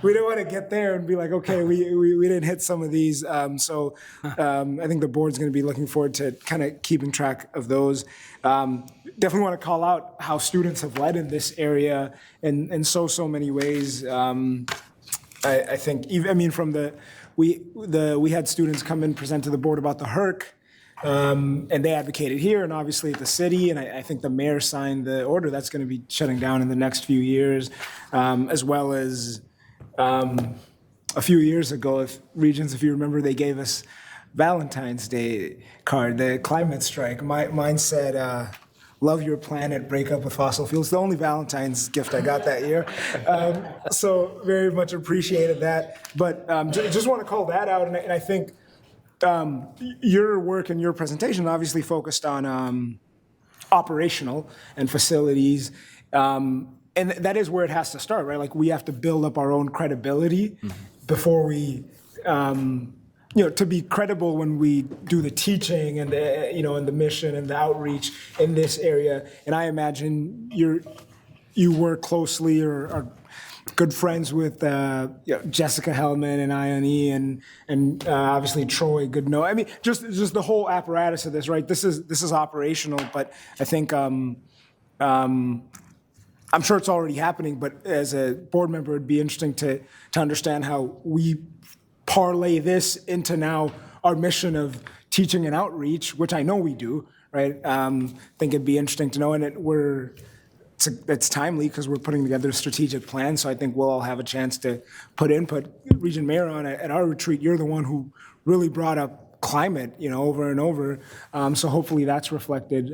want to get there and be like, okay, we didn't hit some of these. So I think the board's going to be looking forward to kind of keeping track of those. Definitely want to call out how students have led in this area in so many ways. I think, we had students come and present to the board about the HERC, and they advocated here and obviously at the city, and I think the mayor signed the order that's going to be shutting down in the next few years, as well as a few years ago, if you remember, they gave us Valentine's Day card, the climate strike. Mine said, love your planet, break up with fossil fuels. The only Valentine's gift I got that year. So very much appreciated that. But just want to call that out. And I think your work and your presentation obviously focused on operational and facilities. And that is where it has to start, right? Like we have to build up our own credibility before we, to be credible when we do the teaching and and the mission and the outreach in this area. And I imagine you work closely or are good friends with Jessica Hellman and INE and obviously Troy Goodnow. I mean, just the whole apparatus of this, right? This is operational, but I think I'm sure it's already happening. But as a board member, it'd be interesting to understand how we parlay this into now our mission of teaching and outreach, which I know we do, right? I think it'd be interesting to know, and it's timely because we're putting together a strategic plan, so I think we'll all have a chance to put input. Region Mayor, at our retreat, you're the one who really brought up climate, over and over, so hopefully that's reflected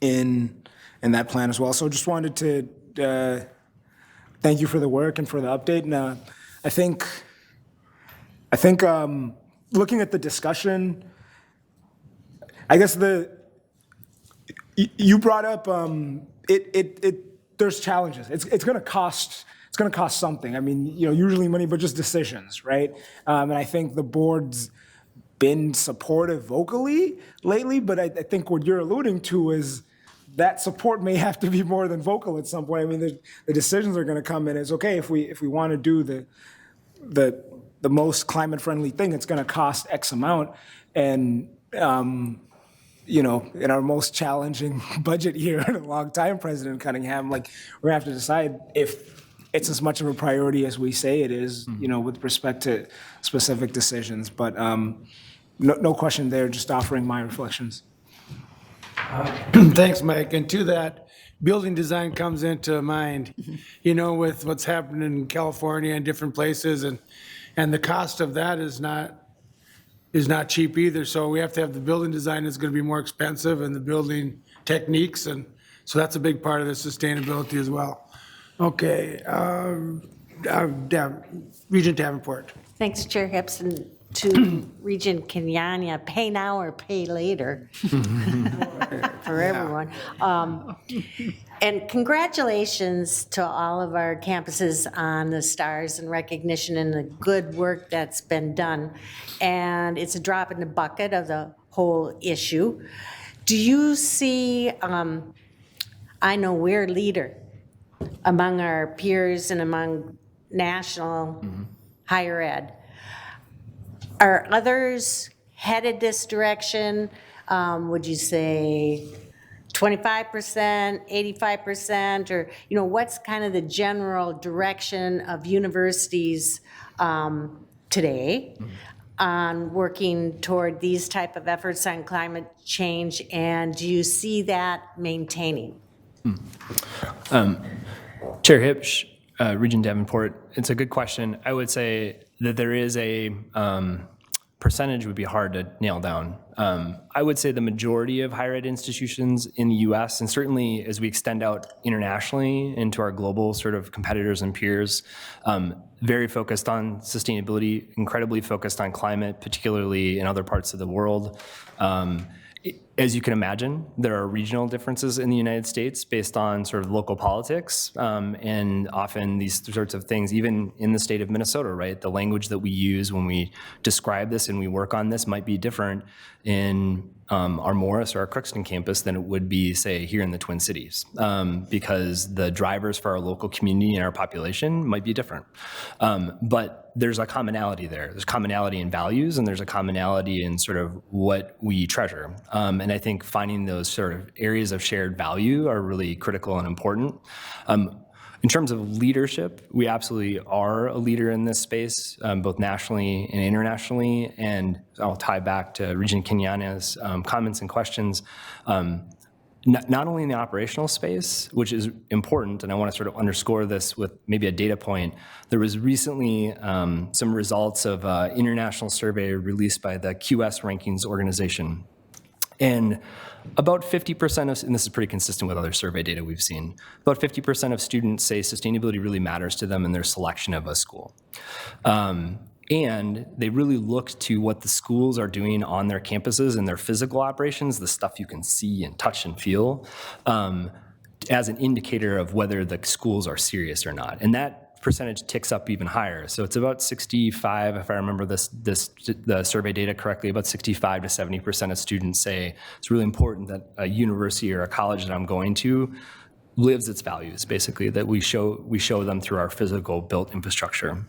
in that plan as well. So just wanted to thank you for the work and for the update, and I think looking at the discussion, I guess you brought up there's challenges. It's going to cost something. I mean, usually money, but just decisions, right? And I think the board's been supportive vocally lately, but I think what you're alluding to is that support may have to be more than vocal at some point. I mean, the decisions are going to come in. It's okay if we want to do the most climate friendly thing, it's going to cost X amount, and in our most challenging budget year in a long time, President Cunningham, we're gonna have to decide if it's as much of a priority as we say it is, with respect to specific decisions. But no question there, just offering my reflections. Thanks, Mike. And to that, building design comes into mind, with what's happening in California and different places, and the cost of that is not cheap either. So we have to have the building design that's going to be more expensive and the building techniques. And so that's a big part of the sustainability as well. Okay. Regent Davenport. Thanks, Chair Hips, and to Regent Kenyanya, pay now or pay later for everyone. And congratulations to all of our campuses on the stars and recognition and the good work that's been done. And it's a drop in the bucket of the whole issue. Do you see, I know we're a leader among our peers and among national higher ed. Are others headed this direction? Would you say 25%, 85%, or what's kind of the general direction of universities today on working toward these type of efforts on climate change, and do you see that maintaining? Chair Hipsch, Regent Davenport, it's a good question. I would say that there is a percentage would be hard to nail down. I would say the majority of higher ed institutions in the US, and certainly as we extend out internationally into our global sort of competitors and peers, very focused on sustainability, incredibly focused on climate, particularly in other parts of the world. As you can imagine, there are regional differences in the United States based on sort of local politics, and often these sorts of things, even in the state of Minnesota, right? The language that we use when we describe this and we work on this might be different in our Morris or our Crookston campus than it would be, say, here in the Twin Cities, because the drivers for our local community and our population might be different. But there's a commonality there. There's commonality in values, and there's a commonality in sort of what we treasure. And I think finding those sort of areas of shared value are really critical and important. In terms of leadership, we absolutely are a leader in this space, both nationally and internationally. And I'll tie back to Regent Kenyanya's comments and questions. Not only in the operational space, which is important, and I want to sort of underscore this with maybe a data point. There was recently some results of an international survey released by the QS Rankings organization. And about 50% of, and this is pretty consistent with other survey data we've seen, about 50% of students say sustainability really matters to them in their selection of a school. And they really look to what the schools are doing on their campuses and their physical operations, the stuff you can see and touch and feel, as an indicator of whether the schools are serious or not. And that percentage ticks up even higher. So it's about 65, if I remember the survey data correctly, about 65 to 70% of students say it's really important that a university or a college that I'm going to lives its values, basically, that we show them through our physical built infrastructure.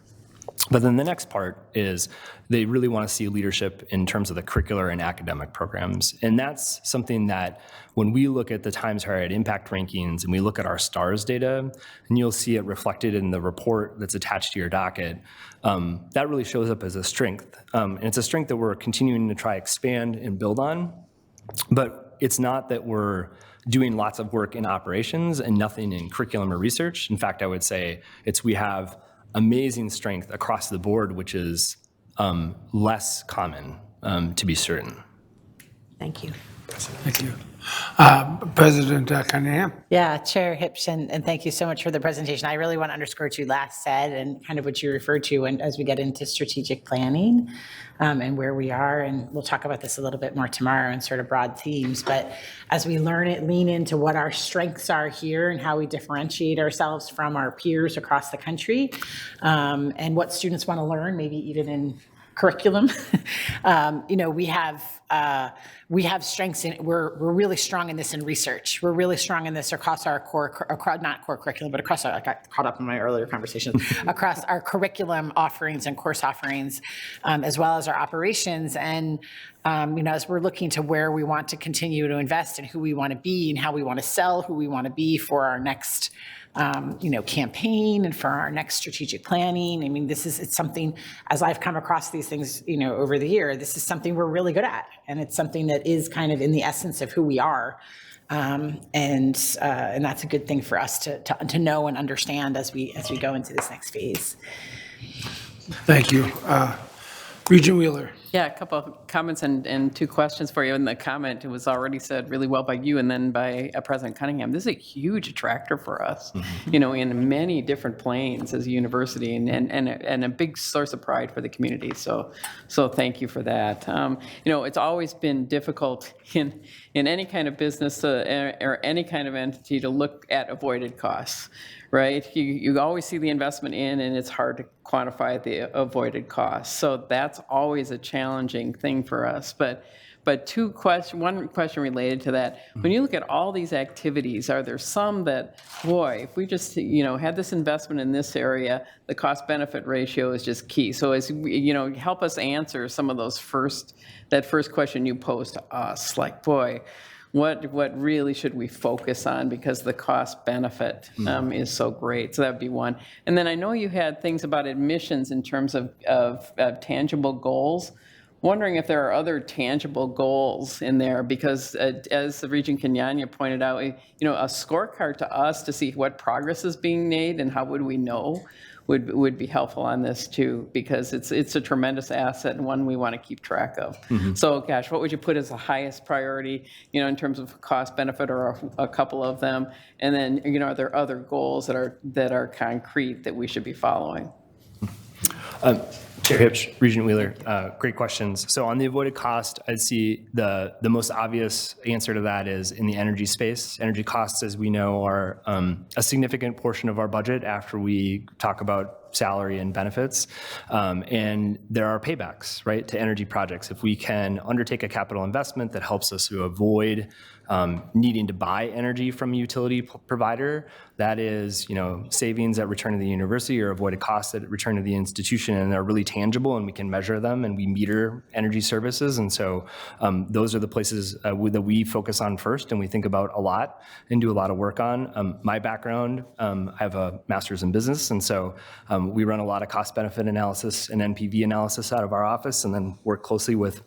But then the next part is they really want to see leadership in terms of the curricular and academic programs. And that's something that when we look at the Times Higher Ed impact rankings and we look at our STARS data, and you'll see it reflected in the report that's attached to your docket, that really shows up as a strength. And it's a strength that we're continuing to try expand and build on. But it's not that we're doing lots of work in operations and nothing in curriculum or research. In fact, I would say we have amazing strength across the board, which is less common, to be certain. Thank you. Thank you. President Cunningham? Yeah, Chair Hipsch, and thank you so much for the presentation. I really want to underscore what you last said and kind of what you referred to and as we get into strategic planning and where we are, and we'll talk about this a little bit more tomorrow in sort of broad themes, but as we lean into what our strengths are here and how we differentiate ourselves from our peers across the country, and what students want to learn, maybe even in curriculum. We have strengths in, we're really strong in this in research. We're really strong in this across our not core curriculum, but across I got caught up in my earlier conversations, across our curriculum offerings and course offerings, as well as our operations. And, as we're looking to where we want to continue to invest and who we want to be and how we want to sell, who we want to be for our next campaign and for our next strategic planning. I mean, it's something, as I've come across these things, over the year, this is something we're really good at. And it's something that is kind of in the essence of who we are. And that's a good thing for us to know and understand as we go into this next phase. Thank you. Regent Wheeler? Yeah, a couple of comments and two questions for you. In the comment, it was already said really well by you and then by President Cunningham. This is a huge attractor for us, in many different planes as a university and a big source of pride for the community. So thank you for that. It's always been difficult in any kind of business or any kind of entity to look at avoided costs. Right? You always see the investment in, and it's hard to quantify the avoided costs. So that's always a challenging thing for us. But one question related to that. When you look at all these activities, are there some that, boy, if we just, had this investment in this area, the cost-benefit ratio is just key. So as, help us answer some of those that first question you posed to us, like, boy, what really should we focus on because the cost benefit is so great. So that would be one. And then I know you had things about admissions in terms of tangible goals. Wondering if there are other tangible goals in there because as the Regent Kenyanya pointed out, a scorecard to us to see what progress is being made and how would we know would be helpful on this too, because it's a tremendous asset and one we want to keep track of. So gosh, what would you put as the highest priority, in terms of cost benefit or a couple of them? And then, are there other goals that are concrete that we should be following? Chair Hipsch, Regent Wheeler, great questions. So on the avoided cost, I'd see the most obvious answer to that is in the energy space. Energy costs, as we know, are a significant portion of our budget after we talk about salary and benefits. And there are paybacks, right, to energy projects. If we can undertake a capital investment that helps us to avoid needing to buy energy from a utility provider, that is, savings at return to the university or avoided costs at return to the institution, and they're really tangible and we can measure them and we meter energy services. And so those are the places that we focus on first and we think about a lot and do a lot of work on. My background, I have a master's in business, and so we run a lot of cost benefit analysis and NPV analysis out of our office and then work closely with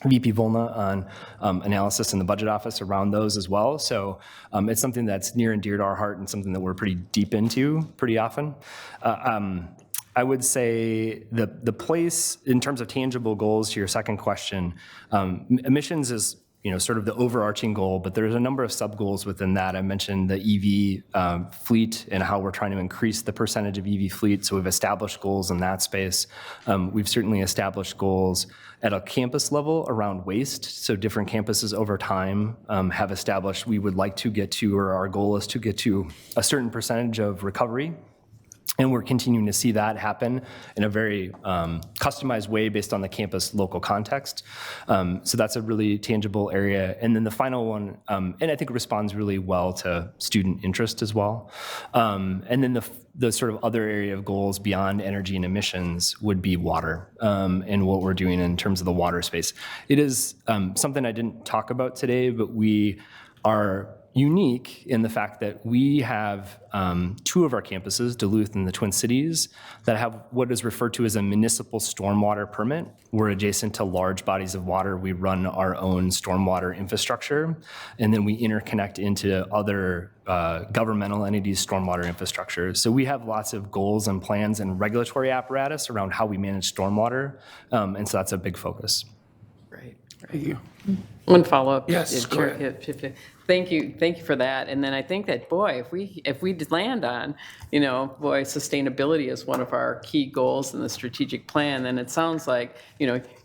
VP Volna on analysis in the budget office around those as well. So it's something that's near and dear to our heart and something that we're pretty deep into pretty often. I would say the place in terms of tangible goals to your second question, emissions is sort of the overarching goal, but there's a number of sub-goals within that. I mentioned the EV fleet and how we're trying to increase the percentage of EV fleet, so we've established goals in that space. We've certainly established goals at a campus level around waste, so different campuses over time have established we would like to get to, or our goal is to get to a certain percentage of recovery. And we're continuing to see that happen in a very customized way based on the campus local context. So that's a really tangible area. And then the final one, and I think it responds really well to student interest as well. And then the sort of other area of goals beyond energy and emissions would be water and what we're doing in terms of the water space. It is something I didn't talk about today, but we are unique in the fact that we have two of our campuses, Duluth and the Twin Cities, that have what is referred to as a municipal stormwater permit. We're adjacent to large bodies of water. We run our own stormwater infrastructure, and then we interconnect into other governmental entities' stormwater infrastructure. So we have lots of goals and plans and regulatory apparatus around how we manage stormwater, and so that's a big focus. Great. Thank you. One follow-up. Yes, go ahead. Thank you for that. And then I think that, boy, if we land on, sustainability is one of our key goals in the strategic plan, then it sounds like,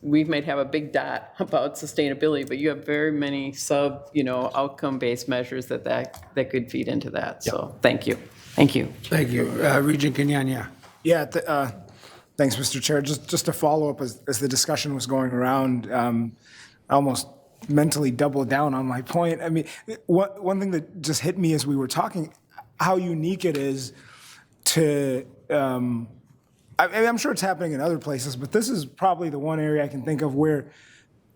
we might have a big dot about sustainability, but you have very many outcome-based measures that could feed into that. So thank you. Thank you. Thank you. Regent Kenyanya. Yeah, thanks, Mr. Chair. Just to follow up as the discussion was going around, I almost mentally doubled down on my point. I mean, one thing that just hit me as we were talking, how unique it is to, I'm sure it's happening in other places, but this is probably the one area I can think of where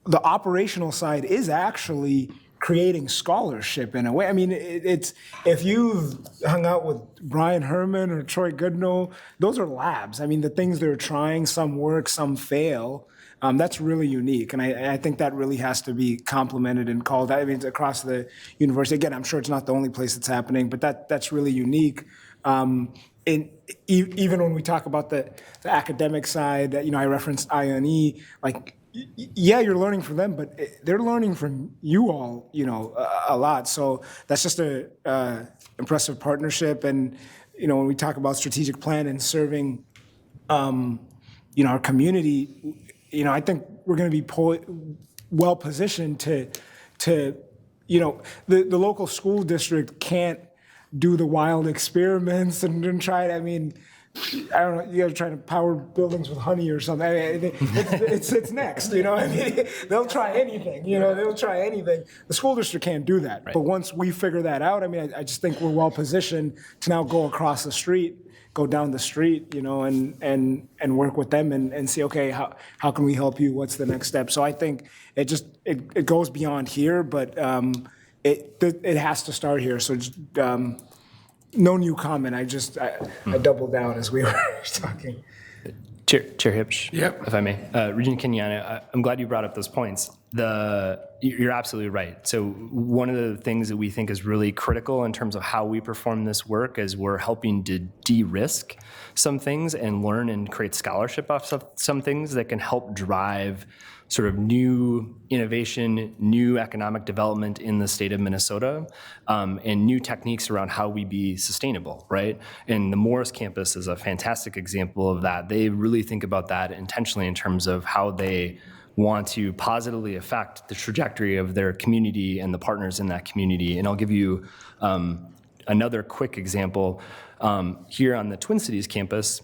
the operational side is actually creating scholarship in a way. I mean, it's if you've hung out with Brian Herman or Troy Goodnow, those are labs. I mean, the things they're trying, some work, some fail. That's really unique, and I think that really has to be complimented and called out. I mean, it's across the university. Again, I'm sure it's not the only place it's happening, but that's really unique. Even when we talk about the academic side, I referenced INE, like, yeah, you're learning from them, but they're learning from you all, a lot. So that's just a impressive partnership. And, when we talk about strategic plan and serving, our community, I think we're going to be well positioned to the local school district can't do the wild experiments and try to, I mean, I don't know, you guys are trying to power buildings with honey or something. I mean, it's next, I mean, they'll try anything, they'll try anything. The school district can't do that. Right. But once we figure that out, I mean, I just think we're well positioned to now go across the street, go down the street, and work with them and see, okay, how can we help you? What's the next step? So I think it goes beyond here, but it has to start here. So just, no new comment. I doubled down as we were talking. Chair Hipsch, Yep. if I may. Regent Kenyanya, I'm glad you brought up those points. You're absolutely right. So one of the things that we think is really critical in terms of how we perform this work is we're helping to de-risk some things and learn and create scholarship off some things that can help drive sort of new innovation, new economic development in the state of Minnesota, and new techniques around how we be sustainable, right? And the Morris campus is a fantastic example of that. They really think about that intentionally in terms of how they want to positively affect the trajectory of their community and the partners in that community. And I'll give you another quick example. Here on the Twin Cities campus,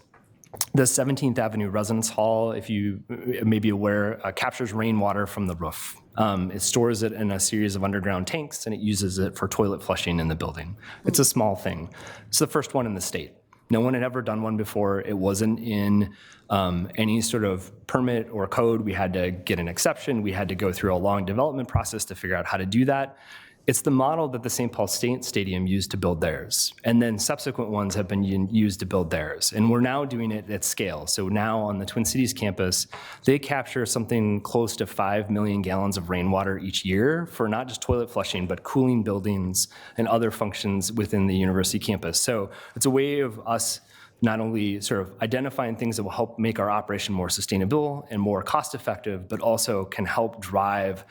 the 17th Avenue Residence Hall, if you may be aware, captures rainwater from the roof. It stores it in a series of underground tanks, and it uses it for toilet flushing in the building. It's a small thing. It's the first one in the state. No one had ever done one before. It wasn't in any sort of permit or code. We had to get an exception. We had to go through a long development process to figure out how to do that. It's the model that the St. Paul State Stadium used to build theirs. And then subsequent ones have been used to build theirs. And we're now doing it at scale. So now on the Twin Cities campus, they capture something close to 5 million gallons of rainwater each year for not just toilet flushing, but cooling buildings and other functions within the university campus. So it's a way of us not only sort of identifying things that will help make our operation more sustainable and more cost-effective, but also can help drive,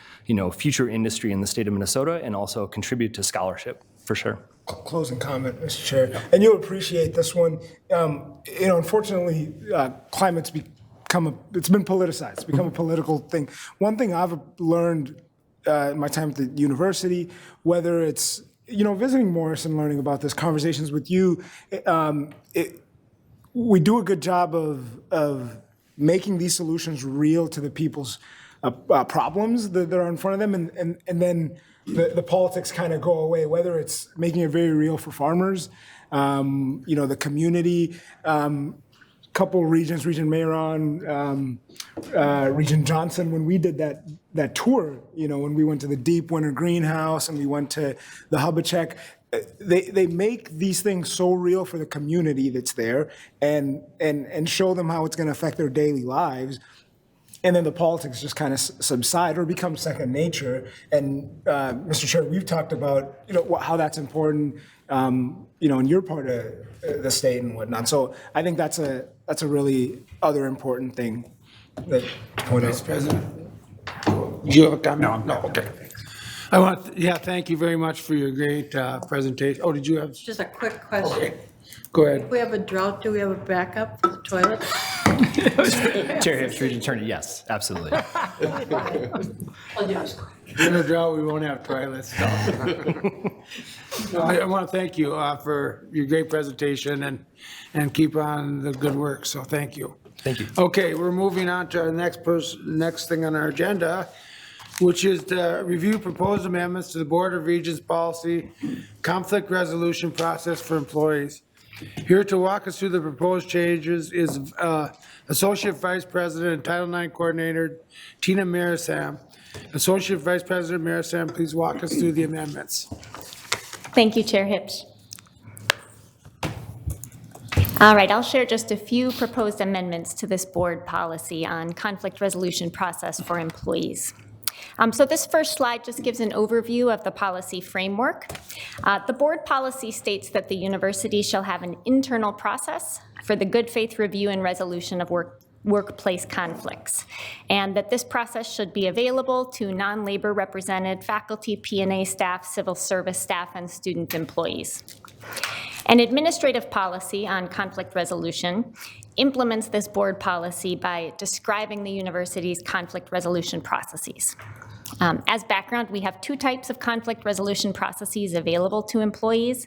future industry in the state of Minnesota and also contribute to scholarship, for sure. Closing comment, Mr. Chair, and you'll appreciate this one. Unfortunately, climate's it's been politicized. It's become a political thing. One thing I've learned in my time at the university, whether it's visiting Morris and learning about this, conversations with you, we do a good job of making these solutions real to the people's problems that are in front of them, and then the politics kind of go away, whether it's making it very real for farmers, the community, couple regions, Regent Mayron, Regent Johnson, when we did that tour, when we went to the Deep Winter Greenhouse and we went to the Hubachek, they make these things so real for the community that's there and show them how it's going to affect their daily lives. And then the politics just kind of subside or become second nature. And Mr. Chair, we've talked about how that's important, in your part of the state and whatnot. So I think that's a really other important thing that to point out. Vice President, do you have a comment? No, okay. Thank you very much for your great presentation. Oh, did you have? Just a quick question. Okay. Go ahead. If we have a drought, do we have a backup for the toilet? Chair Hips, Regent Attorney, yes, absolutely. In a drought, we won't have toilets. No, I want to thank you for your great presentation and keep on the good work. So thank you. Thank you. Okay, we're moving on to our next thing on our agenda, which is to review proposed amendments to the Board of Regents policy conflict resolution process for employees. Here to walk us through the proposed changes is Associate Vice President and Title IX Coordinator Tina Marisam. Associate Vice President Marisam, please walk us through the amendments. Thank you, Chair Hipsch. All right, I'll share just a few proposed amendments to this board policy on conflict resolution process for employees. So this first slide just gives an overview of the policy framework. The board policy states that the university shall have an internal process for the good faith review and resolution of workplace conflicts, and that this process should be available to non-labor represented faculty, P&A staff, civil service staff, and student employees. An administrative policy on conflict resolution implements this board policy by describing the university's conflict resolution processes. As background, we have two types of conflict resolution processes available to employees.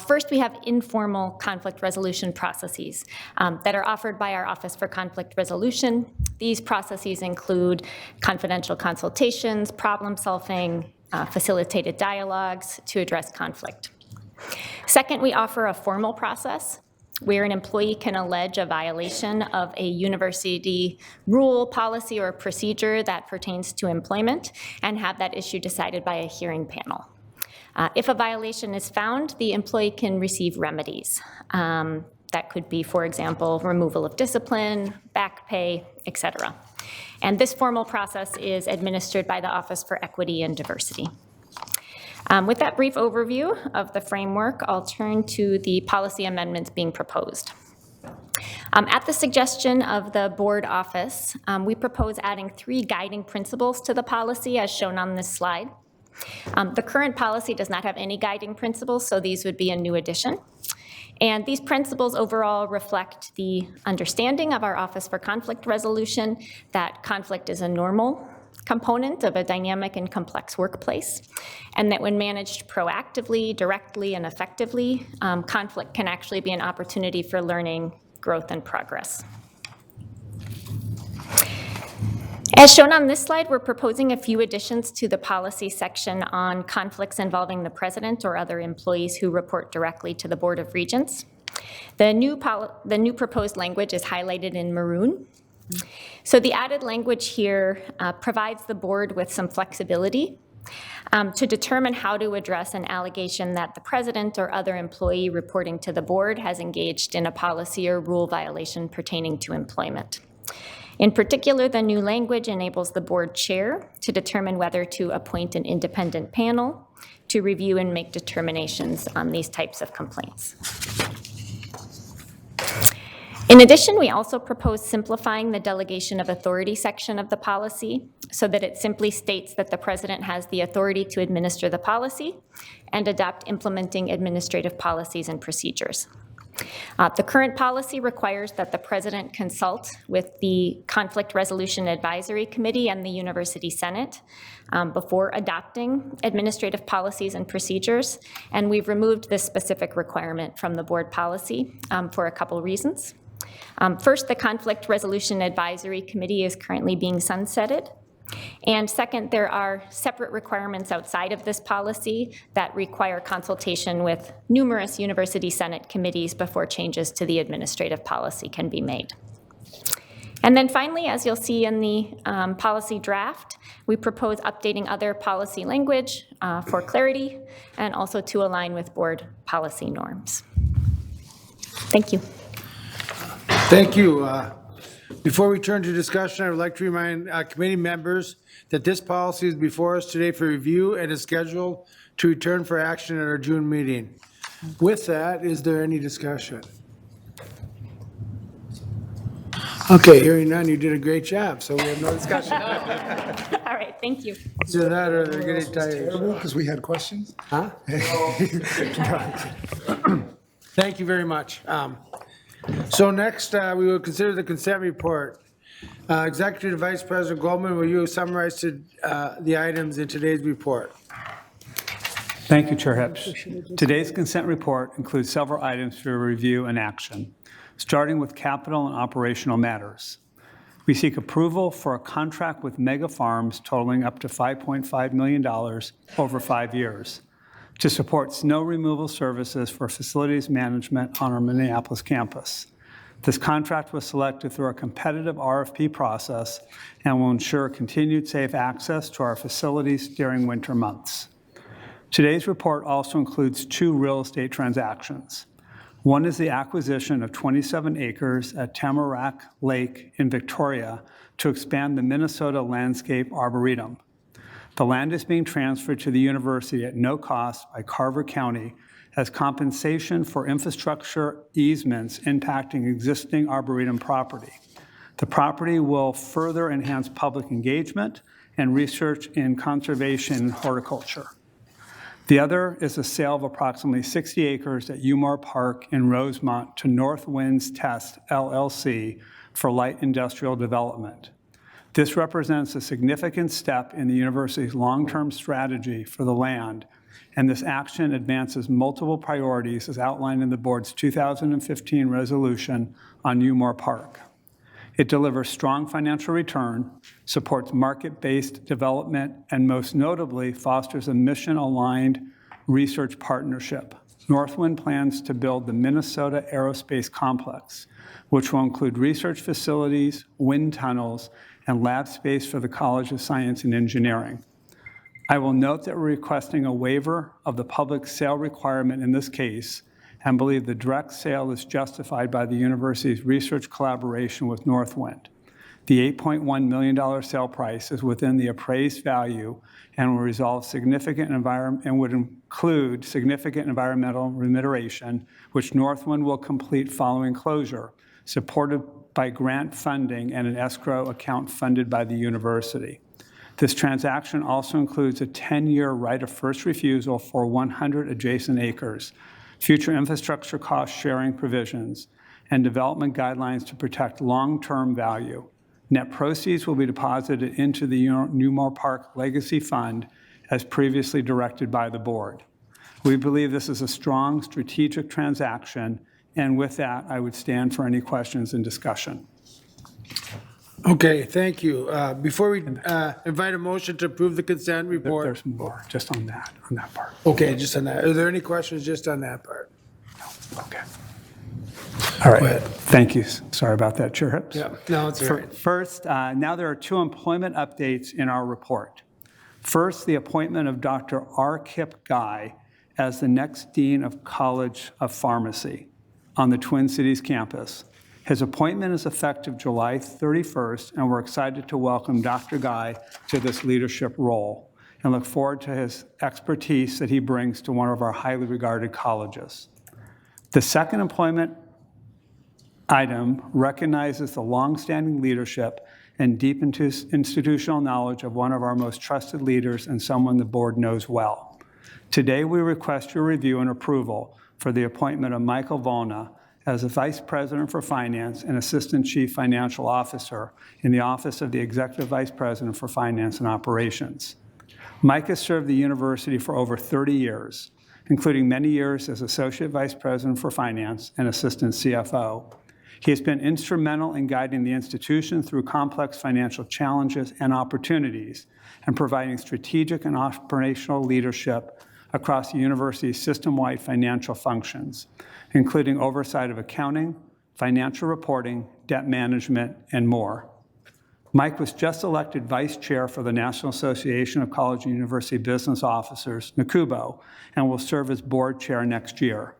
First, we have informal conflict resolution processes that are offered by our Office for Conflict Resolution. These processes include confidential consultations, problem solving, facilitated dialogues to address conflict. Second, we offer a formal process where an employee can allege a violation of a university rule, policy, or procedure that pertains to employment and have that issue decided by a hearing panel. If a violation is found, the employee can receive remedies. That could be, for example, removal of discipline, back pay, etc. And this formal process is administered by the Office for Equity and Diversity. With that brief overview of the framework, I'll turn to the policy amendments being proposed. At the suggestion of the board office, we propose adding 3 guiding principles to the policy as shown on this slide. The current policy does not have any guiding principles, so these would be a new addition. And these principles overall reflect the understanding of our Office for Conflict Resolution that conflict is a normal component of a dynamic and complex workplace, and that when managed proactively, directly, and effectively, conflict can actually be an opportunity for learning, growth, and progress. As shown on this slide, we're proposing a few additions to the policy section on conflicts involving the president or other employees who report directly to the Board of Regents. The new proposed language is highlighted in maroon. So the added language here provides the board with some flexibility to determine how to address an allegation that the president or other employee reporting to the board has engaged in a policy or rule violation pertaining to employment. In particular, the new language enables the board chair to determine whether to appoint an independent panel to review and make determinations on these types of complaints. In addition, we also propose simplifying the delegation of authority section of the policy so that it simply states that the president has the authority to administer the policy and adopt implementing administrative policies and procedures. The current policy requires that the president consult with the Conflict Resolution Advisory Committee and the University Senate before adopting administrative policies and procedures, and we've removed this specific requirement from the board policy for a couple reasons. First, the Conflict Resolution Advisory Committee is currently being sunsetted. And second, there are separate requirements outside of this policy that require consultation with numerous University Senate committees before changes to the administrative policy can be made. And then finally, as you'll see in the policy draft, we propose updating other policy language for clarity and also to align with board policy norms. Thank you. Thank you. Before we turn to discussion, I would like to remind committee members that this policy is before us today for review and is scheduled to return for action at our June meeting. With that, is there any discussion? Okay, hearing none, you did a great job, so we have no discussion. All right, thank you. Either that or they're getting tired. Because we had questions? Huh? Thank you very much. So next, we will consider the consent report. Executive Vice President Goldman, will you summarize the items in today's report? Thank you, Chair Hips. Today's consent report includes several items for review and action, starting with capital and operational matters. We seek approval for a contract with Mega Farms totaling up to $5.5 million over 5 years to support snow removal services for facilities management on our Minneapolis campus. This contract was selected through a competitive RFP process and will ensure continued safe access to our facilities during winter months. Today's report also includes 2 real estate transactions. One is the acquisition of 27 acres at Tamarack Lake in Victoria to expand the Minnesota Landscape Arboretum. The land is being transferred to the university at no cost by Carver County as compensation for infrastructure easements impacting existing Arboretum property. The property will further enhance public engagement and research in conservation and horticulture. The other is a sale of approximately 60 acres at Umar Park in Rosemont to North Winds Test, LLC, for light industrial development. This represents a significant step in the university's long-term strategy for the land, and this action advances multiple priorities as outlined in the board's 2015 resolution on Umar Park. It delivers strong financial return, supports market-based development, and most notably fosters a mission-aligned research partnership. Northwind plans to build the Minnesota Aerospace Complex, which will include research facilities, wind tunnels, and lab space for the College of Science and Engineering. I will note that we're requesting a waiver of the public sale requirement in this case and believe the direct sale is justified by the university's research collaboration with Northwind. The $8.1 million sale price is within the appraised value and will resolve significant and would include significant environmental remediation, which Northwind will complete following closure, supported by grant funding and an escrow account funded by the university. This transaction also includes a 10-year right of first refusal for 100 adjacent acres, future infrastructure cost sharing provisions, and development guidelines to protect long-term value. Net proceeds will be deposited into the Umar Park Legacy Fund as previously directed by the board. We believe this is a strong strategic transaction, and with that, I would stand for any questions and discussion. Okay, thank you. Before we invite a motion to approve the consent report. There's more, just on that part. Okay, just on that. Are there any questions just on that part? Okay. All right, thank you. Sorry about that, Chair Hips. Yeah, no, it's all right. First, now there are 2 employment updates in our report. First, the appointment of Dr. R. Kip Guy as the next Dean of College of Pharmacy on the Twin Cities campus. His appointment is effective July 31st, and we're excited to welcome Dr. Guy to this leadership role and look forward to his expertise that he brings to one of our highly regarded colleges. The second employment item recognizes the longstanding leadership and deep institutional knowledge of one of our most trusted leaders and someone the board knows well. Today, we request your review and approval for the appointment of Michael Volna as the Vice President for Finance and Assistant Chief Financial Officer in the Office of the Executive Vice President for Finance and Operations. Mike has served the university for over 30 years, including many years as Associate Vice President for Finance and Assistant CFO. He has been instrumental in guiding the institution through complex financial challenges and opportunities and providing strategic and operational leadership across the university's system-wide financial functions, including oversight of accounting, financial reporting, debt management, and more. Mike was just elected vice chair for the National Association of College and University Business Officers, NACUBO, and will serve as board chair next year.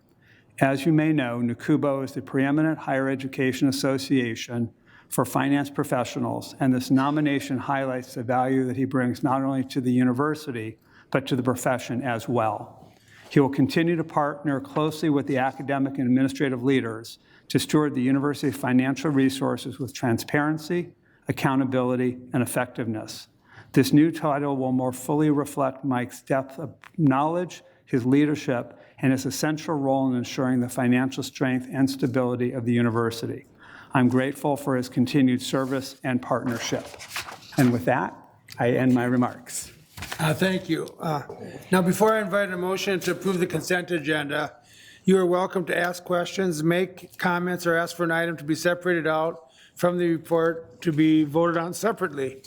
As you may know, NACUBO is the preeminent higher education association for finance professionals, and this nomination highlights the value that he brings not only to the university, but to the profession as well. He will continue to partner closely with the academic and administrative leaders to steward the university's financial resources with transparency, accountability, and effectiveness. This new title will more fully reflect Mike's depth of knowledge, his leadership, and his essential role in ensuring the financial strength and stability of the university. I'm grateful for his continued service and partnership. And with that, I end my remarks. Thank you. Now, before I invite a motion to approve the consent agenda, you are welcome to ask questions, make comments, or ask for an item to be separated out from the report to be voted on separately.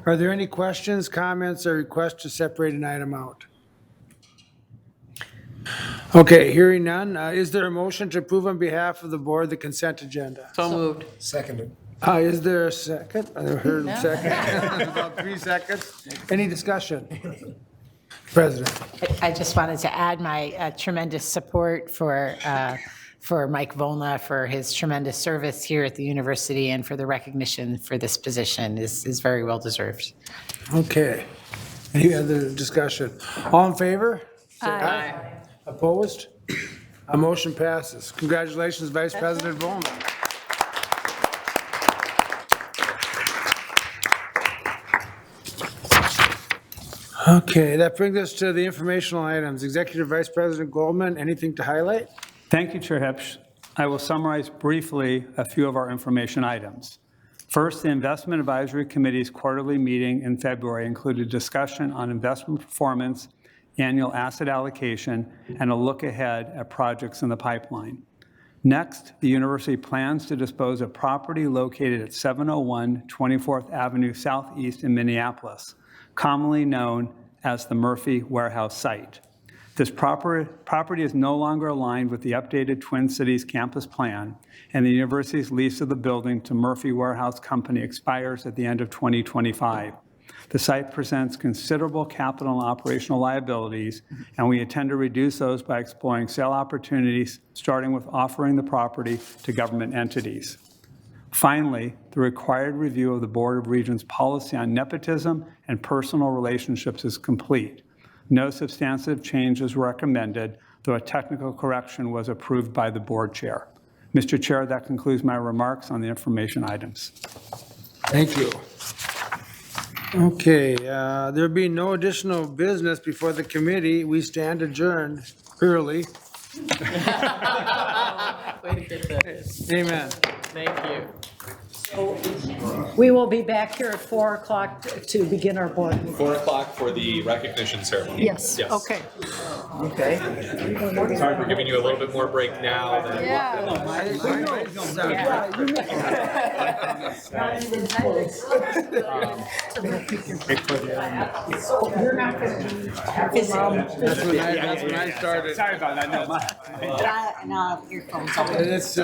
Are there any questions, comments, or requests to separate an item out? Okay, hearing none, is there a motion to approve on behalf of the board the consent agenda? So moved. Seconded. Is there a second? I heard a second. About 3 seconds. Any discussion? President. I just wanted to add my tremendous support for Mike Volna, for his tremendous service here at the university, and for the recognition for this position is very well deserved. Okay. Any other discussion? All in favor? Say aye. Opposed? A motion passes. Congratulations, Vice President Volna. Okay, that brings us to the informational items. Executive Vice President Goldman, anything to highlight? Thank you, Chair Hipsch. I will summarize briefly a few of our information items. First, the Investment Advisory Committee's quarterly meeting in February included discussion on investment performance, annual asset allocation, and a look ahead at projects in the pipeline. Next, the university plans to dispose of property located at 701 24th Avenue Southeast in Minneapolis, commonly known as the Murphy Warehouse site. This property is no longer aligned with the updated Twin Cities campus plan, and the university's lease of the building to Murphy Warehouse Company expires at the end of 2025. The site presents considerable capital and operational liabilities, and we intend to reduce those by exploring sale opportunities, starting with offering the property to government entities. Finally, the required review of the Board of Regents' policy on nepotism and personal relationships is complete. No substantive changes were recommended, though a technical correction was approved by the board chair. Mr. Chair, that concludes my remarks on the information items. Thank you. Okay, there being no additional business before the committee, we stand adjourned early. Amen. Thank you. We will be back here at 4 o'clock to begin our board meeting. 4 o'clock for the recognition ceremony. Yes, okay. Okay. Sorry for giving you a little bit more break now than. That's when I started. Sorry about that. No, And I'll have earphones on. It's,